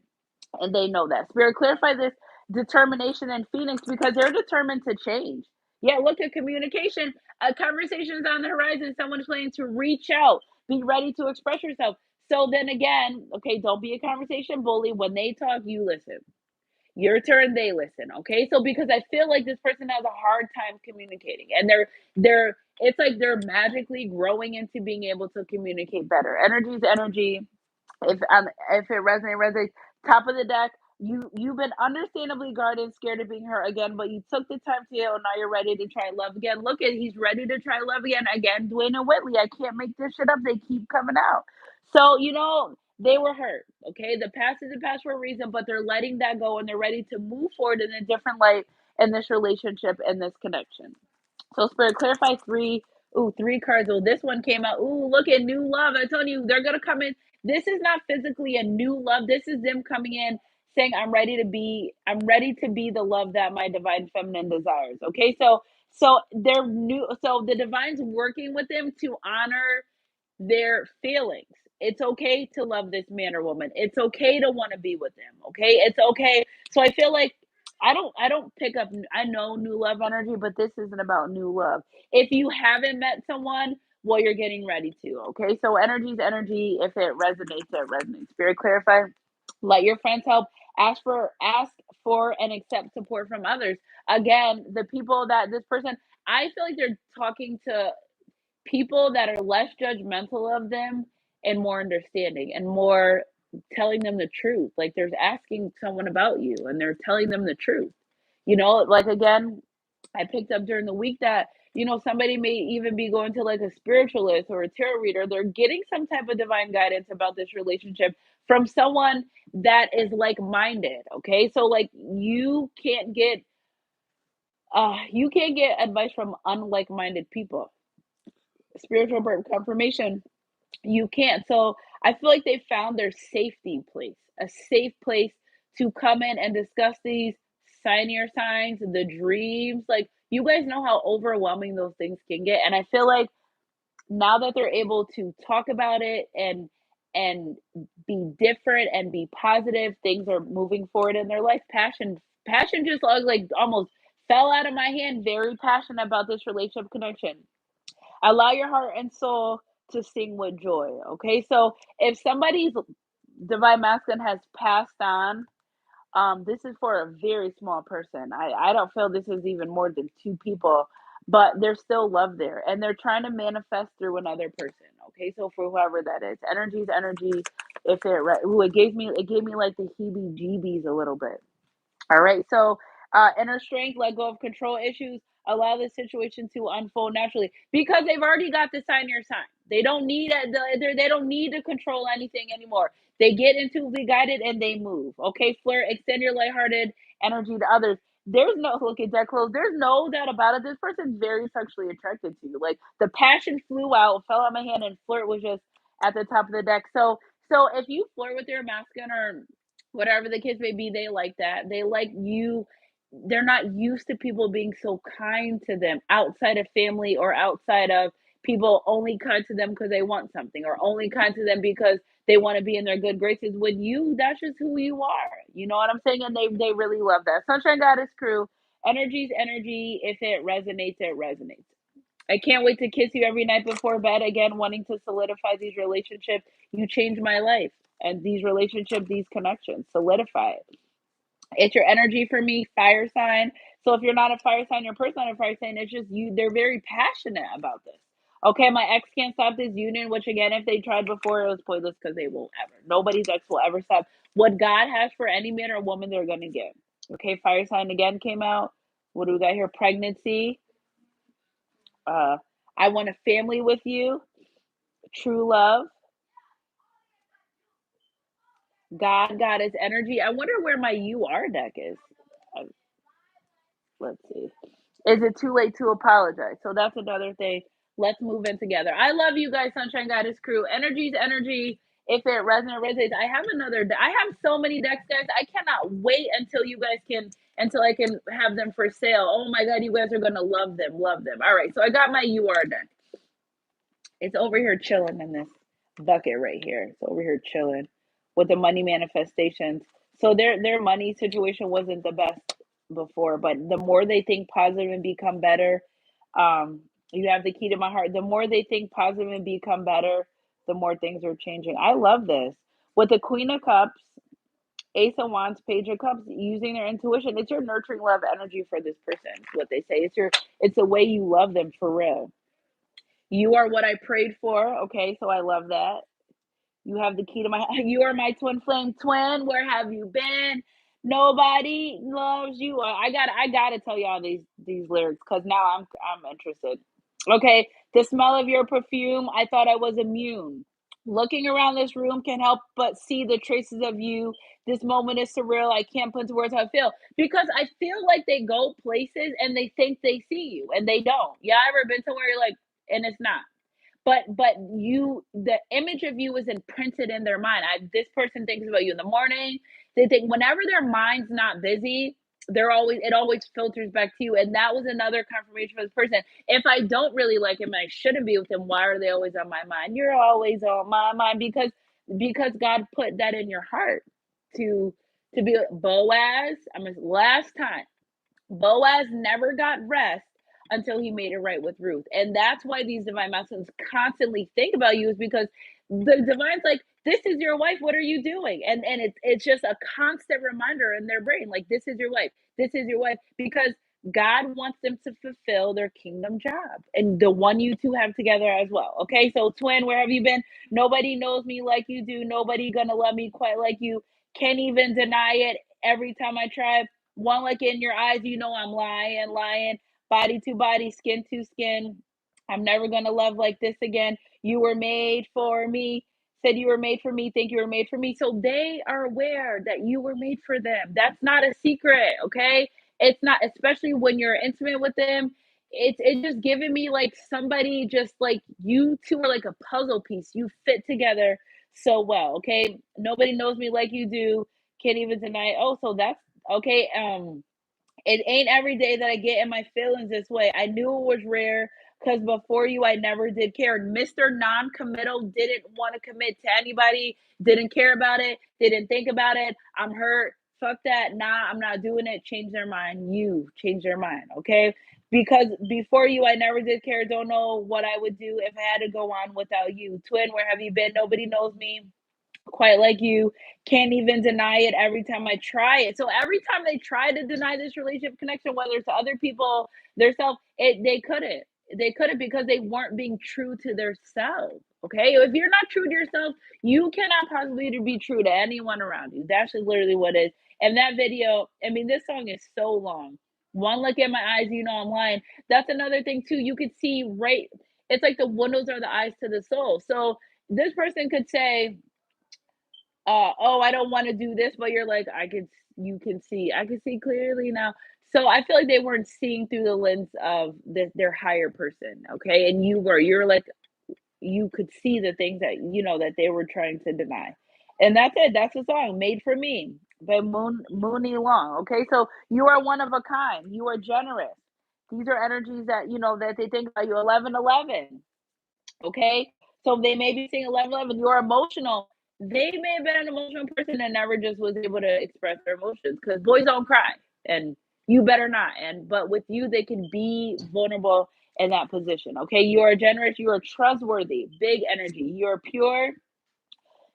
And they know that. Spirit, clarify this determination and Phoenix because they're determined to change. Yeah, look at communication. A conversation is on the horizon. Someone's planning to reach out, be ready to express yourself. So then again, okay, don't be a conversation bully. When they talk, you listen. Your turn, they listen. Okay. So because I feel like this person has a hard time communicating and they're it's like they're magically growing into being able to communicate better. Energy is energy. If it resonates, top of the deck. You've been understandably guarded, scared of being hurt again, but you took the time to heal. And now you're ready to try love again. Look at he's ready to try love again. Dwayne and Whitley. I can't make this shit up. They keep coming out. So they were hurt. Okay, the past is the past for a reason, but they're letting that go and they're ready to move forward in a different light in this relationship and this connection. So Spirit, clarify three. Ooh, three cards. Oh, this one came out. Ooh, look at new love. I told you they're gonna come in. This is not physically a new love. This is them coming in saying, I'm ready to be the love that my divine feminine desires. Okay. So they're new. So the divine's working with them to honor their feelings. It's okay to love this man or woman. It's okay to want to be with them. Okay. It's okay. So I feel like I don't pick up I know new love energy, but this isn't about new love. If you haven't met someone, well, you're getting ready to. Okay. So energy's energy. If it resonates, it resonates. Spirit clarify. Let your friends help. Ask for and accept support from others. Again, the people that this person I feel like they're talking to people that are less judgmental of them and more understanding and more telling them the truth. Like there's asking someone about you and they're telling them the truth. Like again, I picked up during the week that, somebody may even be going to like a spiritualist or a tarot reader. They're getting some type of divine guidance about this relationship from someone that is like minded. Okay. So like you can't get advice from unlike minded people. Spiritual birth confirmation, you can't. So I feel like they found their safety place, a safe place to come in and discuss these signs, the dreams. Like you guys know how overwhelming those things can get. And I feel like now that they're able to talk about it and be different and be positive, things are moving forward in their life. Passion just like almost fell out of my hand. Very passionate about this relationship connection. Allow your heart and soul to sing with joy. Okay. So if somebody's divine masculine has passed on, this is for a very small person. I don't feel this is even more than two people, but there's still love there and they're trying to manifest through another person. Okay. So for whoever that is, energy is energy. If it gave me like the heebie jeebies a little bit. All right. So, inner strength, let go of control issues, allow the situation to unfold naturally because they've already got the sign your sign. They don't need they don't need to control anything anymore. They get intuitively guided and they move. Okay, flirt, extend your lighthearted energy to others. There's no look at that close. There's no doubt about it. This person's very sexually attracted to you. Like the passion flew out, fell out my hand, and flirt was just at the top of the deck. So So if you flirt with your masculine or whatever the case may be, they like that. They like you. They're not used to people being so kind to them outside of family or outside of people only kind to them because they want something or only kind to them because they want to be in their good graces. With you, that's just who you are. You know what I'm saying? And they really love that. Sunshine Goddess crew, energy's energy. If it resonates, it resonates. I can't wait to kiss you every night before bed. Again, wanting to solidify these relationships. You changed my life. And these relationships, these connections, solidify it. It's your energy for me, fire sign. So if you're not a fire sign, your person not a fire sign, it's just you, they're very passionate about this. Okay, my ex can't stop this union, which again, if they tried before, it was pointless because they won't ever. Nobody's ex will ever stop. What God has for any man or woman, they're gonna get. Okay, fire sign again came out. What do we got here? Pregnancy. Uh, I want a family with you. True love. God, Goddess energy. I wonder where my you are deck is. Uh, let's see. Is it too late to apologize? So that's another thing. Let's move in together. I love you guys, Sunshine Goddess crew. Energy's energy. If it resonates, I have another. I have so many decks, guys. I cannot wait until you guys can, until I can have them for sale. Oh my God, you guys are gonna love them, love them. All right, so I got my UR deck. It's over here chilling in this bucket right here. It's over here chilling with the money manifestations. So their money situation wasn't the best before, but the more they think positive and become better, you have the key to my heart. The more they think positive and become better, the more things are changing. I love this. With the Queen of Cups, Ace of Wands, Page of Cups, using their intuition. It's your nurturing love energy for this person. Is what they say. It's the way you love them for real. You are what I prayed for. Okay, so I love that. You have the key to my you are my twin flame twin. Where have you been? Nobody loves you. I gotta tell y'all these lyrics because now I'm interested. Okay, the smell of your perfume, I thought I was immune. Looking around this room can help but see the traces of you. This moment is surreal. I can't put into words how I feel because I feel like they go places and they think they see you and they don't. Yeah, ever been somewhere you're like, and it's not, but you, the image of you is imprinted in their mind. This person thinks about you in the morning. They think whenever their mind's not busy, it always filters back to you. And that was another confirmation for this person. If I don't really like him and I shouldn't be with him, why are they always on my mind? You're always on my mind because God put that in your heart to be Boaz. I mean, last time Boaz never got rest until he made it right with Ruth. And that's why these divine masculines constantly think about you, is because the divine's like, this is your wife. What are you doing? And it's just a constant reminder in their brain, like, this is your wife. This is your wife. Because God wants them to fulfill their kingdom job and the one you two have together as well. Okay. So twin, where have you been? Nobody knows me like you do. Nobody gonna love me quite like you. Can't even deny it. Every time I try, one look in your eyes, you know I'm lying, lying. Body to body, skin to skin. I'm never gonna love like this again. You were made for me. Said you were made for me. Think you were made for me. So they are aware that you were made for them. That's not a secret, okay? It's not, especially when you're intimate with them. It's just giving me like somebody just like you two are like a puzzle piece. You fit together so well, okay? Nobody knows me like you do. Can't even deny it. Oh, so that's okay. It ain't every day that I get in my feelings this way. I knew it was rare because before you, I never did care. Mr. Non-committal didn't want to commit to anybody, didn't care about it, didn't think about it. I'm hurt. Fuck that. Nah, I'm not doing it. Change their mind. You change their mind, okay? Because before you, I never did care. Don't know what I would do if I had to go on without you. Twin, where have you been? Nobody knows me quite like you. Can't even deny it every time I try it. So every time they try to deny this relationship connection, whether it's to other people, their self, they couldn't. They couldn't because they weren't being true to their self. Okay. If you're not true to yourself, you cannot possibly be true to anyone around you. That's just literally what it is. And that video, I mean, this song is so long. One look at my eyes, you know I'm lying. That's another thing too. You could see right, it's like the windows are the eyes to the soul. So this person could say, oh, I don't want to do this, but you're like, I can see clearly now. So I feel like they weren't seeing through the lens of their higher person, okay? And you're like, you could see the things that, that they were trying to deny. And that's it. That's the song, Made for Me by Mooney Long. Okay, so you are one of a kind. You are generous. These are energies that, that they think about you. 1111. Okay, so they may be saying 1111. You're emotional. They may have been an emotional person and never just was able to express their emotions because boys don't cry, and you better not. And but with you, they can be vulnerable in that position. Okay, you are generous. You are trustworthy. Big energy. You're pure.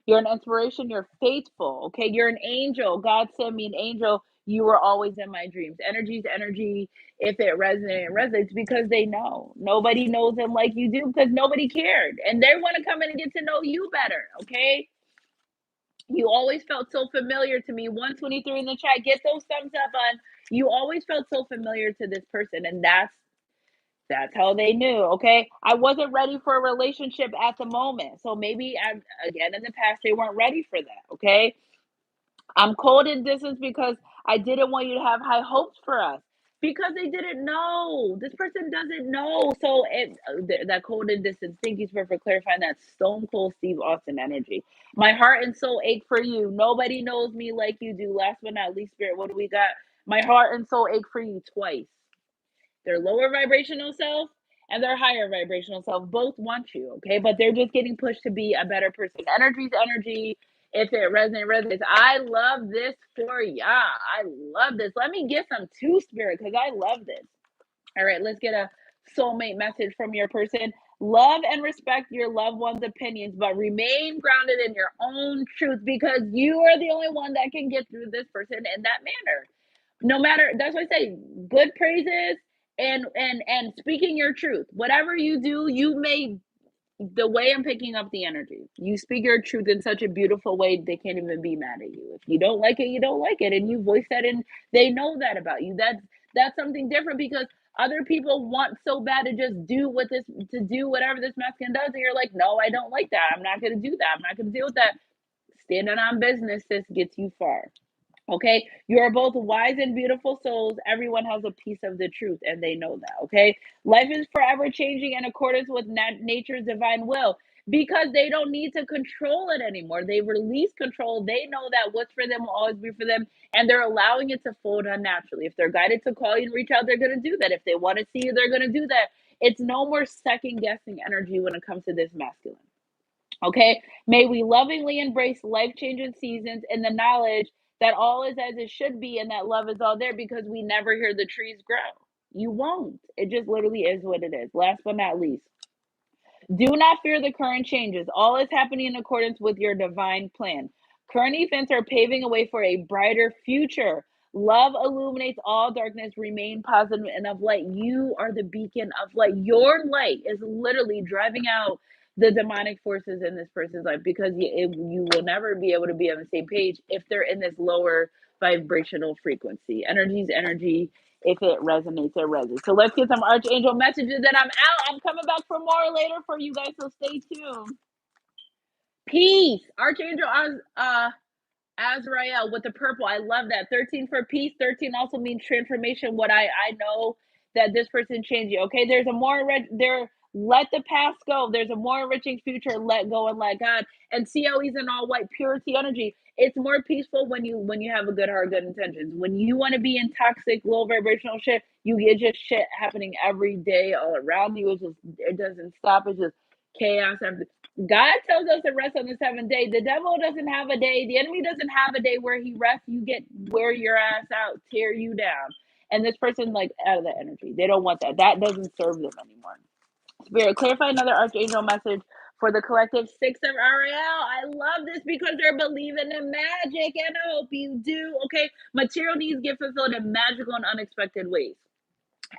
You're an inspiration. You're faithful. Okay. You're an angel. God sent me an angel. You were always in my dreams. Energy's energy. If it resonates, it resonates because they know. Nobody knows them like you do because nobody cared. And they want to come in and get to know you better. Okay. You always felt so familiar to me. 123 in the chat. Get those thumbs up on. You always felt so familiar to this person. And that's how they knew. Okay, I wasn't ready for a relationship at the moment, so maybe again in the past they weren't ready for that. Okay, I'm cold in distance because I didn't want you to have high hopes for us because they didn't know. This person doesn't know. So that cold in distance. Thank you for clarifying that. Stone Cold Steve Austin energy. My heart and soul ache for you. Nobody knows me like you do. Last but not least, Spirit. What do we got? My heart and soul ache for you twice. Their lower vibrational self and their higher vibrational self both want you, okay? But they're just getting pushed to be a better person. Energy's energy. If it resonates. I love this for ya. I love this. Let me get some two spirit because I love this. All right, let's get a soulmate message from your person. Love and respect your loved one's opinions, but remain grounded in your own truth because you are the only one that can get through this person in that manner. No matter, that's what I say, good praises and speaking your truth. Whatever you do, you may, the way I'm picking up the energy, you speak your truth in such a beautiful way they can't even be mad at you. If you don't like it, you don't like it, and you voice that, and they know that about you. That's something different because other people want so bad to just do whatever this masculine does, and you're like, no, I don't like that. I'm not going to do that. I'm not going to deal with that. Standing on business, this gets you far. Okay, you are both wise and beautiful souls. Everyone has a piece of the truth, and they know that. Okay, life is forever changing in accordance with nature's divine will because they don't need to control it anymore. They release control. They know that what's for them will always be for them, and they're allowing it to fold unnaturally. If they're guided to call you and reach out, they're going to do that. If they want to see you, they're going to do that. It's no more second guessing energy when it comes to this masculine. Okay, may we lovingly embrace life changing seasons in the knowledge that all is as it should be and that love is all there because we never hear the trees grow. You won't. It just literally is what it is. Last but not least, do not fear the current changes. All is happening in accordance with your divine plan. Current events are paving a way for a brighter future. Love illuminates all darkness. Remain positive and of light. You are the beacon of light. Your light is literally driving out the demonic forces in this person's life because you will never be able to be on the same page if they're in this lower vibrational frequency. Energy's energy. If it resonates, it resonates. So let's get some archangel messages. Then I'm out. I'm coming back for more later for you guys. So stay tuned. Peace, Archangel Azrael with the purple. I love that. 13 for peace. 13 also means transformation. What I know that this person changed you. Okay, there's a more there. Let the past go. There's a more enriching future. Let go and let God. And see how he's in all white purity energy. It's more peaceful when you have a good heart, good intentions. When you want to be in toxic, low vibrational shit, you get just shit happening every day all around you. It doesn't stop. It's just chaos. God tells us to rest on the seventh day. The devil doesn't have a day. The enemy doesn't have a day where he rests. You get wear your ass out, tear you down. And this person like out of that energy. They don't want that. That doesn't serve them anymore. Spirit, clarify another archangel message for the collective 6 of Ariel. I love this because they're believing in magic, and I hope you do. Okay, material needs get fulfilled in magical and unexpected ways.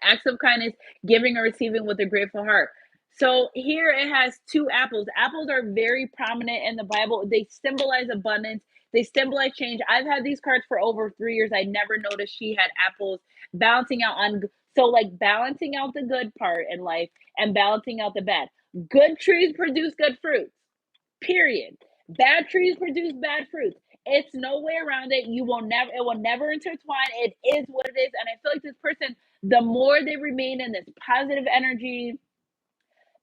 Acts of kindness, giving or receiving with a grateful heart. So here it has two apples. Apples are very prominent in the Bible. They symbolize abundance. They symbolize change. I've had these cards for over 3 years. I never noticed she had apples balancing out on. So like balancing out the good part in life and balancing out the bad. Good trees produce good fruits. Period. Bad trees produce bad fruits. It's no way around it. It will never intertwine. It is what it is. And I feel like this person, the more they remain in this positive energy,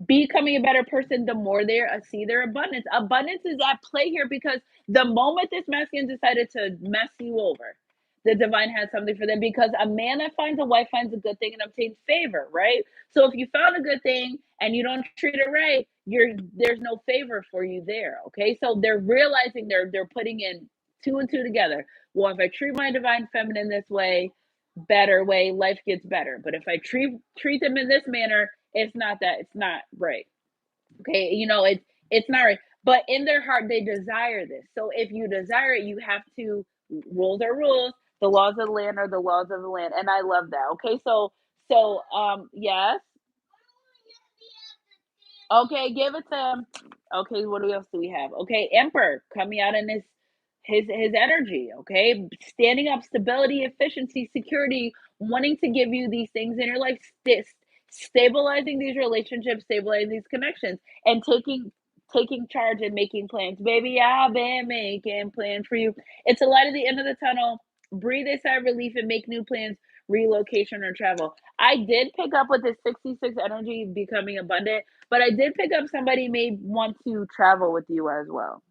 becoming a better person, the more they see their abundance. Abundance is at play here because the moment this masculine decided to mess you over, the divine has something for them, because a man that finds a wife finds a good thing and obtains favor, right? So if you found a good thing and you don't treat it right, there's no favor for you there. Okay. So they're realizing they're putting in two and two together. Well, if I treat my divine feminine this way, better way, life gets better. But if I treat them in this manner, it's not right. Okay, it's not right. But in their heart, they desire this. So if you desire it, you have to, rules are rules. The laws of the land are the laws of the land, and I love that. Okay, yes. Okay, give it to him. Okay, what else do we have? Okay, Emperor coming out in his energy. Okay, standing up, stability, efficiency, security, wanting to give you these things in your life, stabilizing these relationships, stabilizing these connections, and taking charge and making plans. Baby, I've been making plans for you. It's a light at the end of the tunnel. Breathe a sigh of relief and make new plans, relocation or travel. I did pick up with this 66 energy becoming abundant, but I did pick up somebody may want to travel with you as well.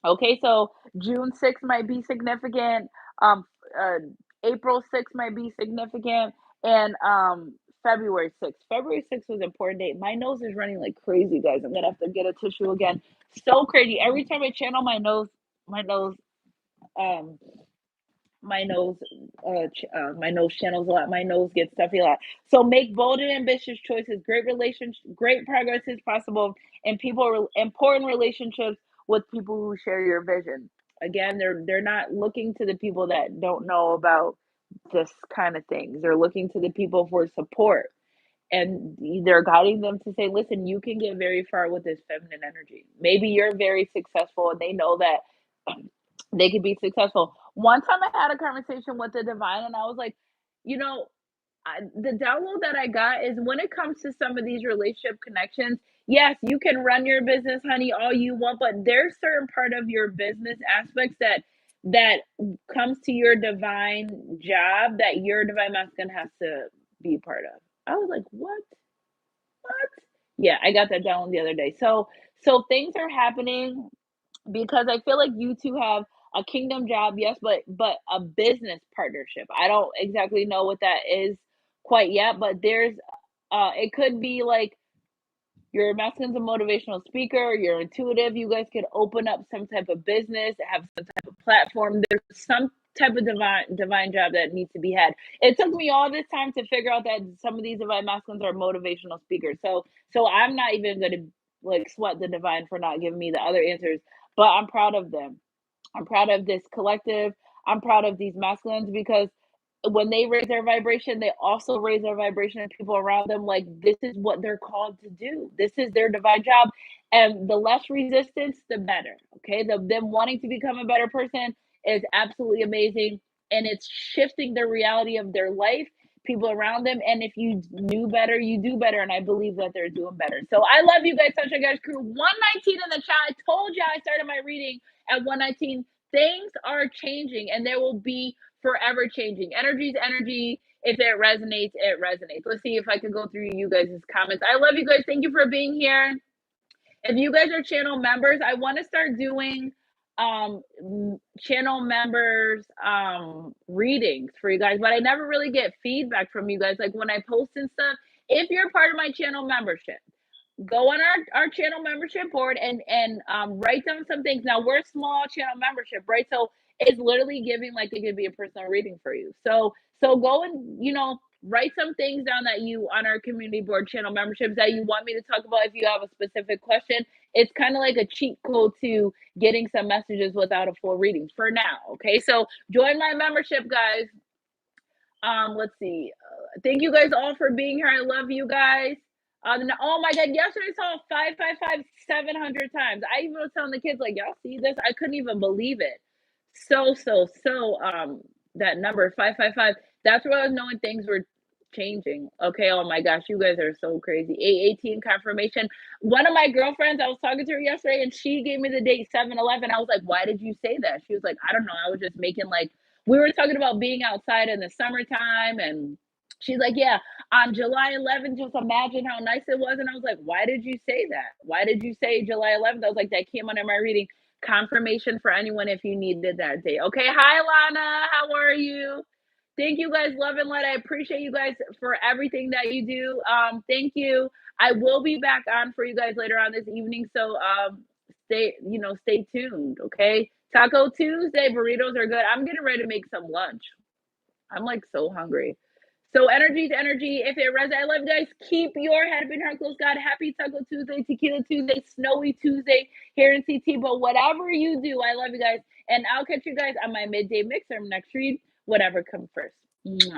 Okay, so June 6th might be significant. Um, uh, April 6th might be significant, and February 6th. February 6th was an important date. My nose is running like crazy, guys. I'm gonna have to get a tissue again. So crazy. Every time I channel my nose, um, my nose channels a lot. My nose gets stuffy a lot. So make bold and ambitious choices. Great progress is possible, and important relationships with people who share your vision. Again, they're not looking to the people that don't know about this kind of things. They're looking to the people for support, and they're guiding them to say, listen, you can get very far with this feminine energy. Maybe you're very successful and they know that they could be successful. One time I had a conversation with the divine and I was like, you know, the download that I got is when it comes to some of these relationship connections, yes, you can run your business, honey, all you want, but there's certain part of your business aspects that comes to your divine job that your divine masculine has to be part of. I was like, what? What? Yeah, I got that down the other day. So things are happening because I feel like you two have a kingdom job, yes, but a business partnership. I don't exactly know what that is quite yet, but there's it could be like your masculine's a motivational speaker, you're intuitive, you guys could open up some type of business, have some type of platform. There's some type of divine job that needs to be had. It took me all this time to figure out that some of these divine masculines are motivational speakers. So I'm not even gonna like sweat the divine for not giving me the other answers, but I'm proud of them. I'm proud of this collective. I'm proud of these masculines because when they raise their vibration, they also raise their vibration and people around them. Like, this is what they're called to do. This is their divine job. And the less resistance, the better. Okay. Them wanting to become a better person is absolutely amazing. And it's shifting the reality of their life, people around them. And if you knew better, you do better. And I believe that they're doing better. So I love you guys, Sunshine Guys Crew. 119 in the chat. I told you I started my reading at 119. Things are changing and there will be forever changing. Energy is energy. If it resonates, it resonates. Let's see if I can go through you guys' comments. I love you guys. Thank you for being here. If you guys are channel members, I want to start doing channel members readings for you guys, but I never really get feedback from you guys like when I post and stuff. If you're part of my channel membership, go on our channel membership board and write down some things. Now we're a small channel membership, right? So it's literally giving like it could be a personal reading for you. So go and write some things down that you on our community board channel memberships that you want me to talk about if you have a specific question. It's kind of like a cheat code to getting some messages without a full reading for now. Okay, so join my membership, guys. Let's see. Thank you guys all for being here. I love you guys. Oh my God, yesterday I saw 555 700 times. I even was telling the kids, like, y'all see this? I couldn't even believe it. So, that number 555, that's where I was knowing things were changing. Okay, oh my gosh, you guys are so crazy. 818 confirmation. One of my girlfriends, I was talking to her yesterday and she gave me the date 711. I was like, why did you say that? She was like, I don't know. I was just making like, we were talking about being outside in the summertime and She's like, "Yeah, on July 11th, just imagine how nice it was." And I was like, "Why did you say that? Why did you say July 11th?" I was like, "That came under my reading. Confirmation for anyone if you needed that day." Okay. Hi, Lana. How are you? Thank you guys. Love and light. I appreciate you guys for everything that you do. Thank you. I will be back on for you guys later on this evening. So stay tuned. Okay. Taco Tuesday burritos are good. I'm getting ready to make some lunch. I'm like so hungry. So energy to energy. If it resonates, I love you guys. Keep your head up and heart close. God, happy Taco Tuesday, Tequila Tuesday, Snowy Tuesday here in CT. But whatever you do, I love you guys. And I'll catch you guys on my midday mixer next read. Whatever comes first. Mwah.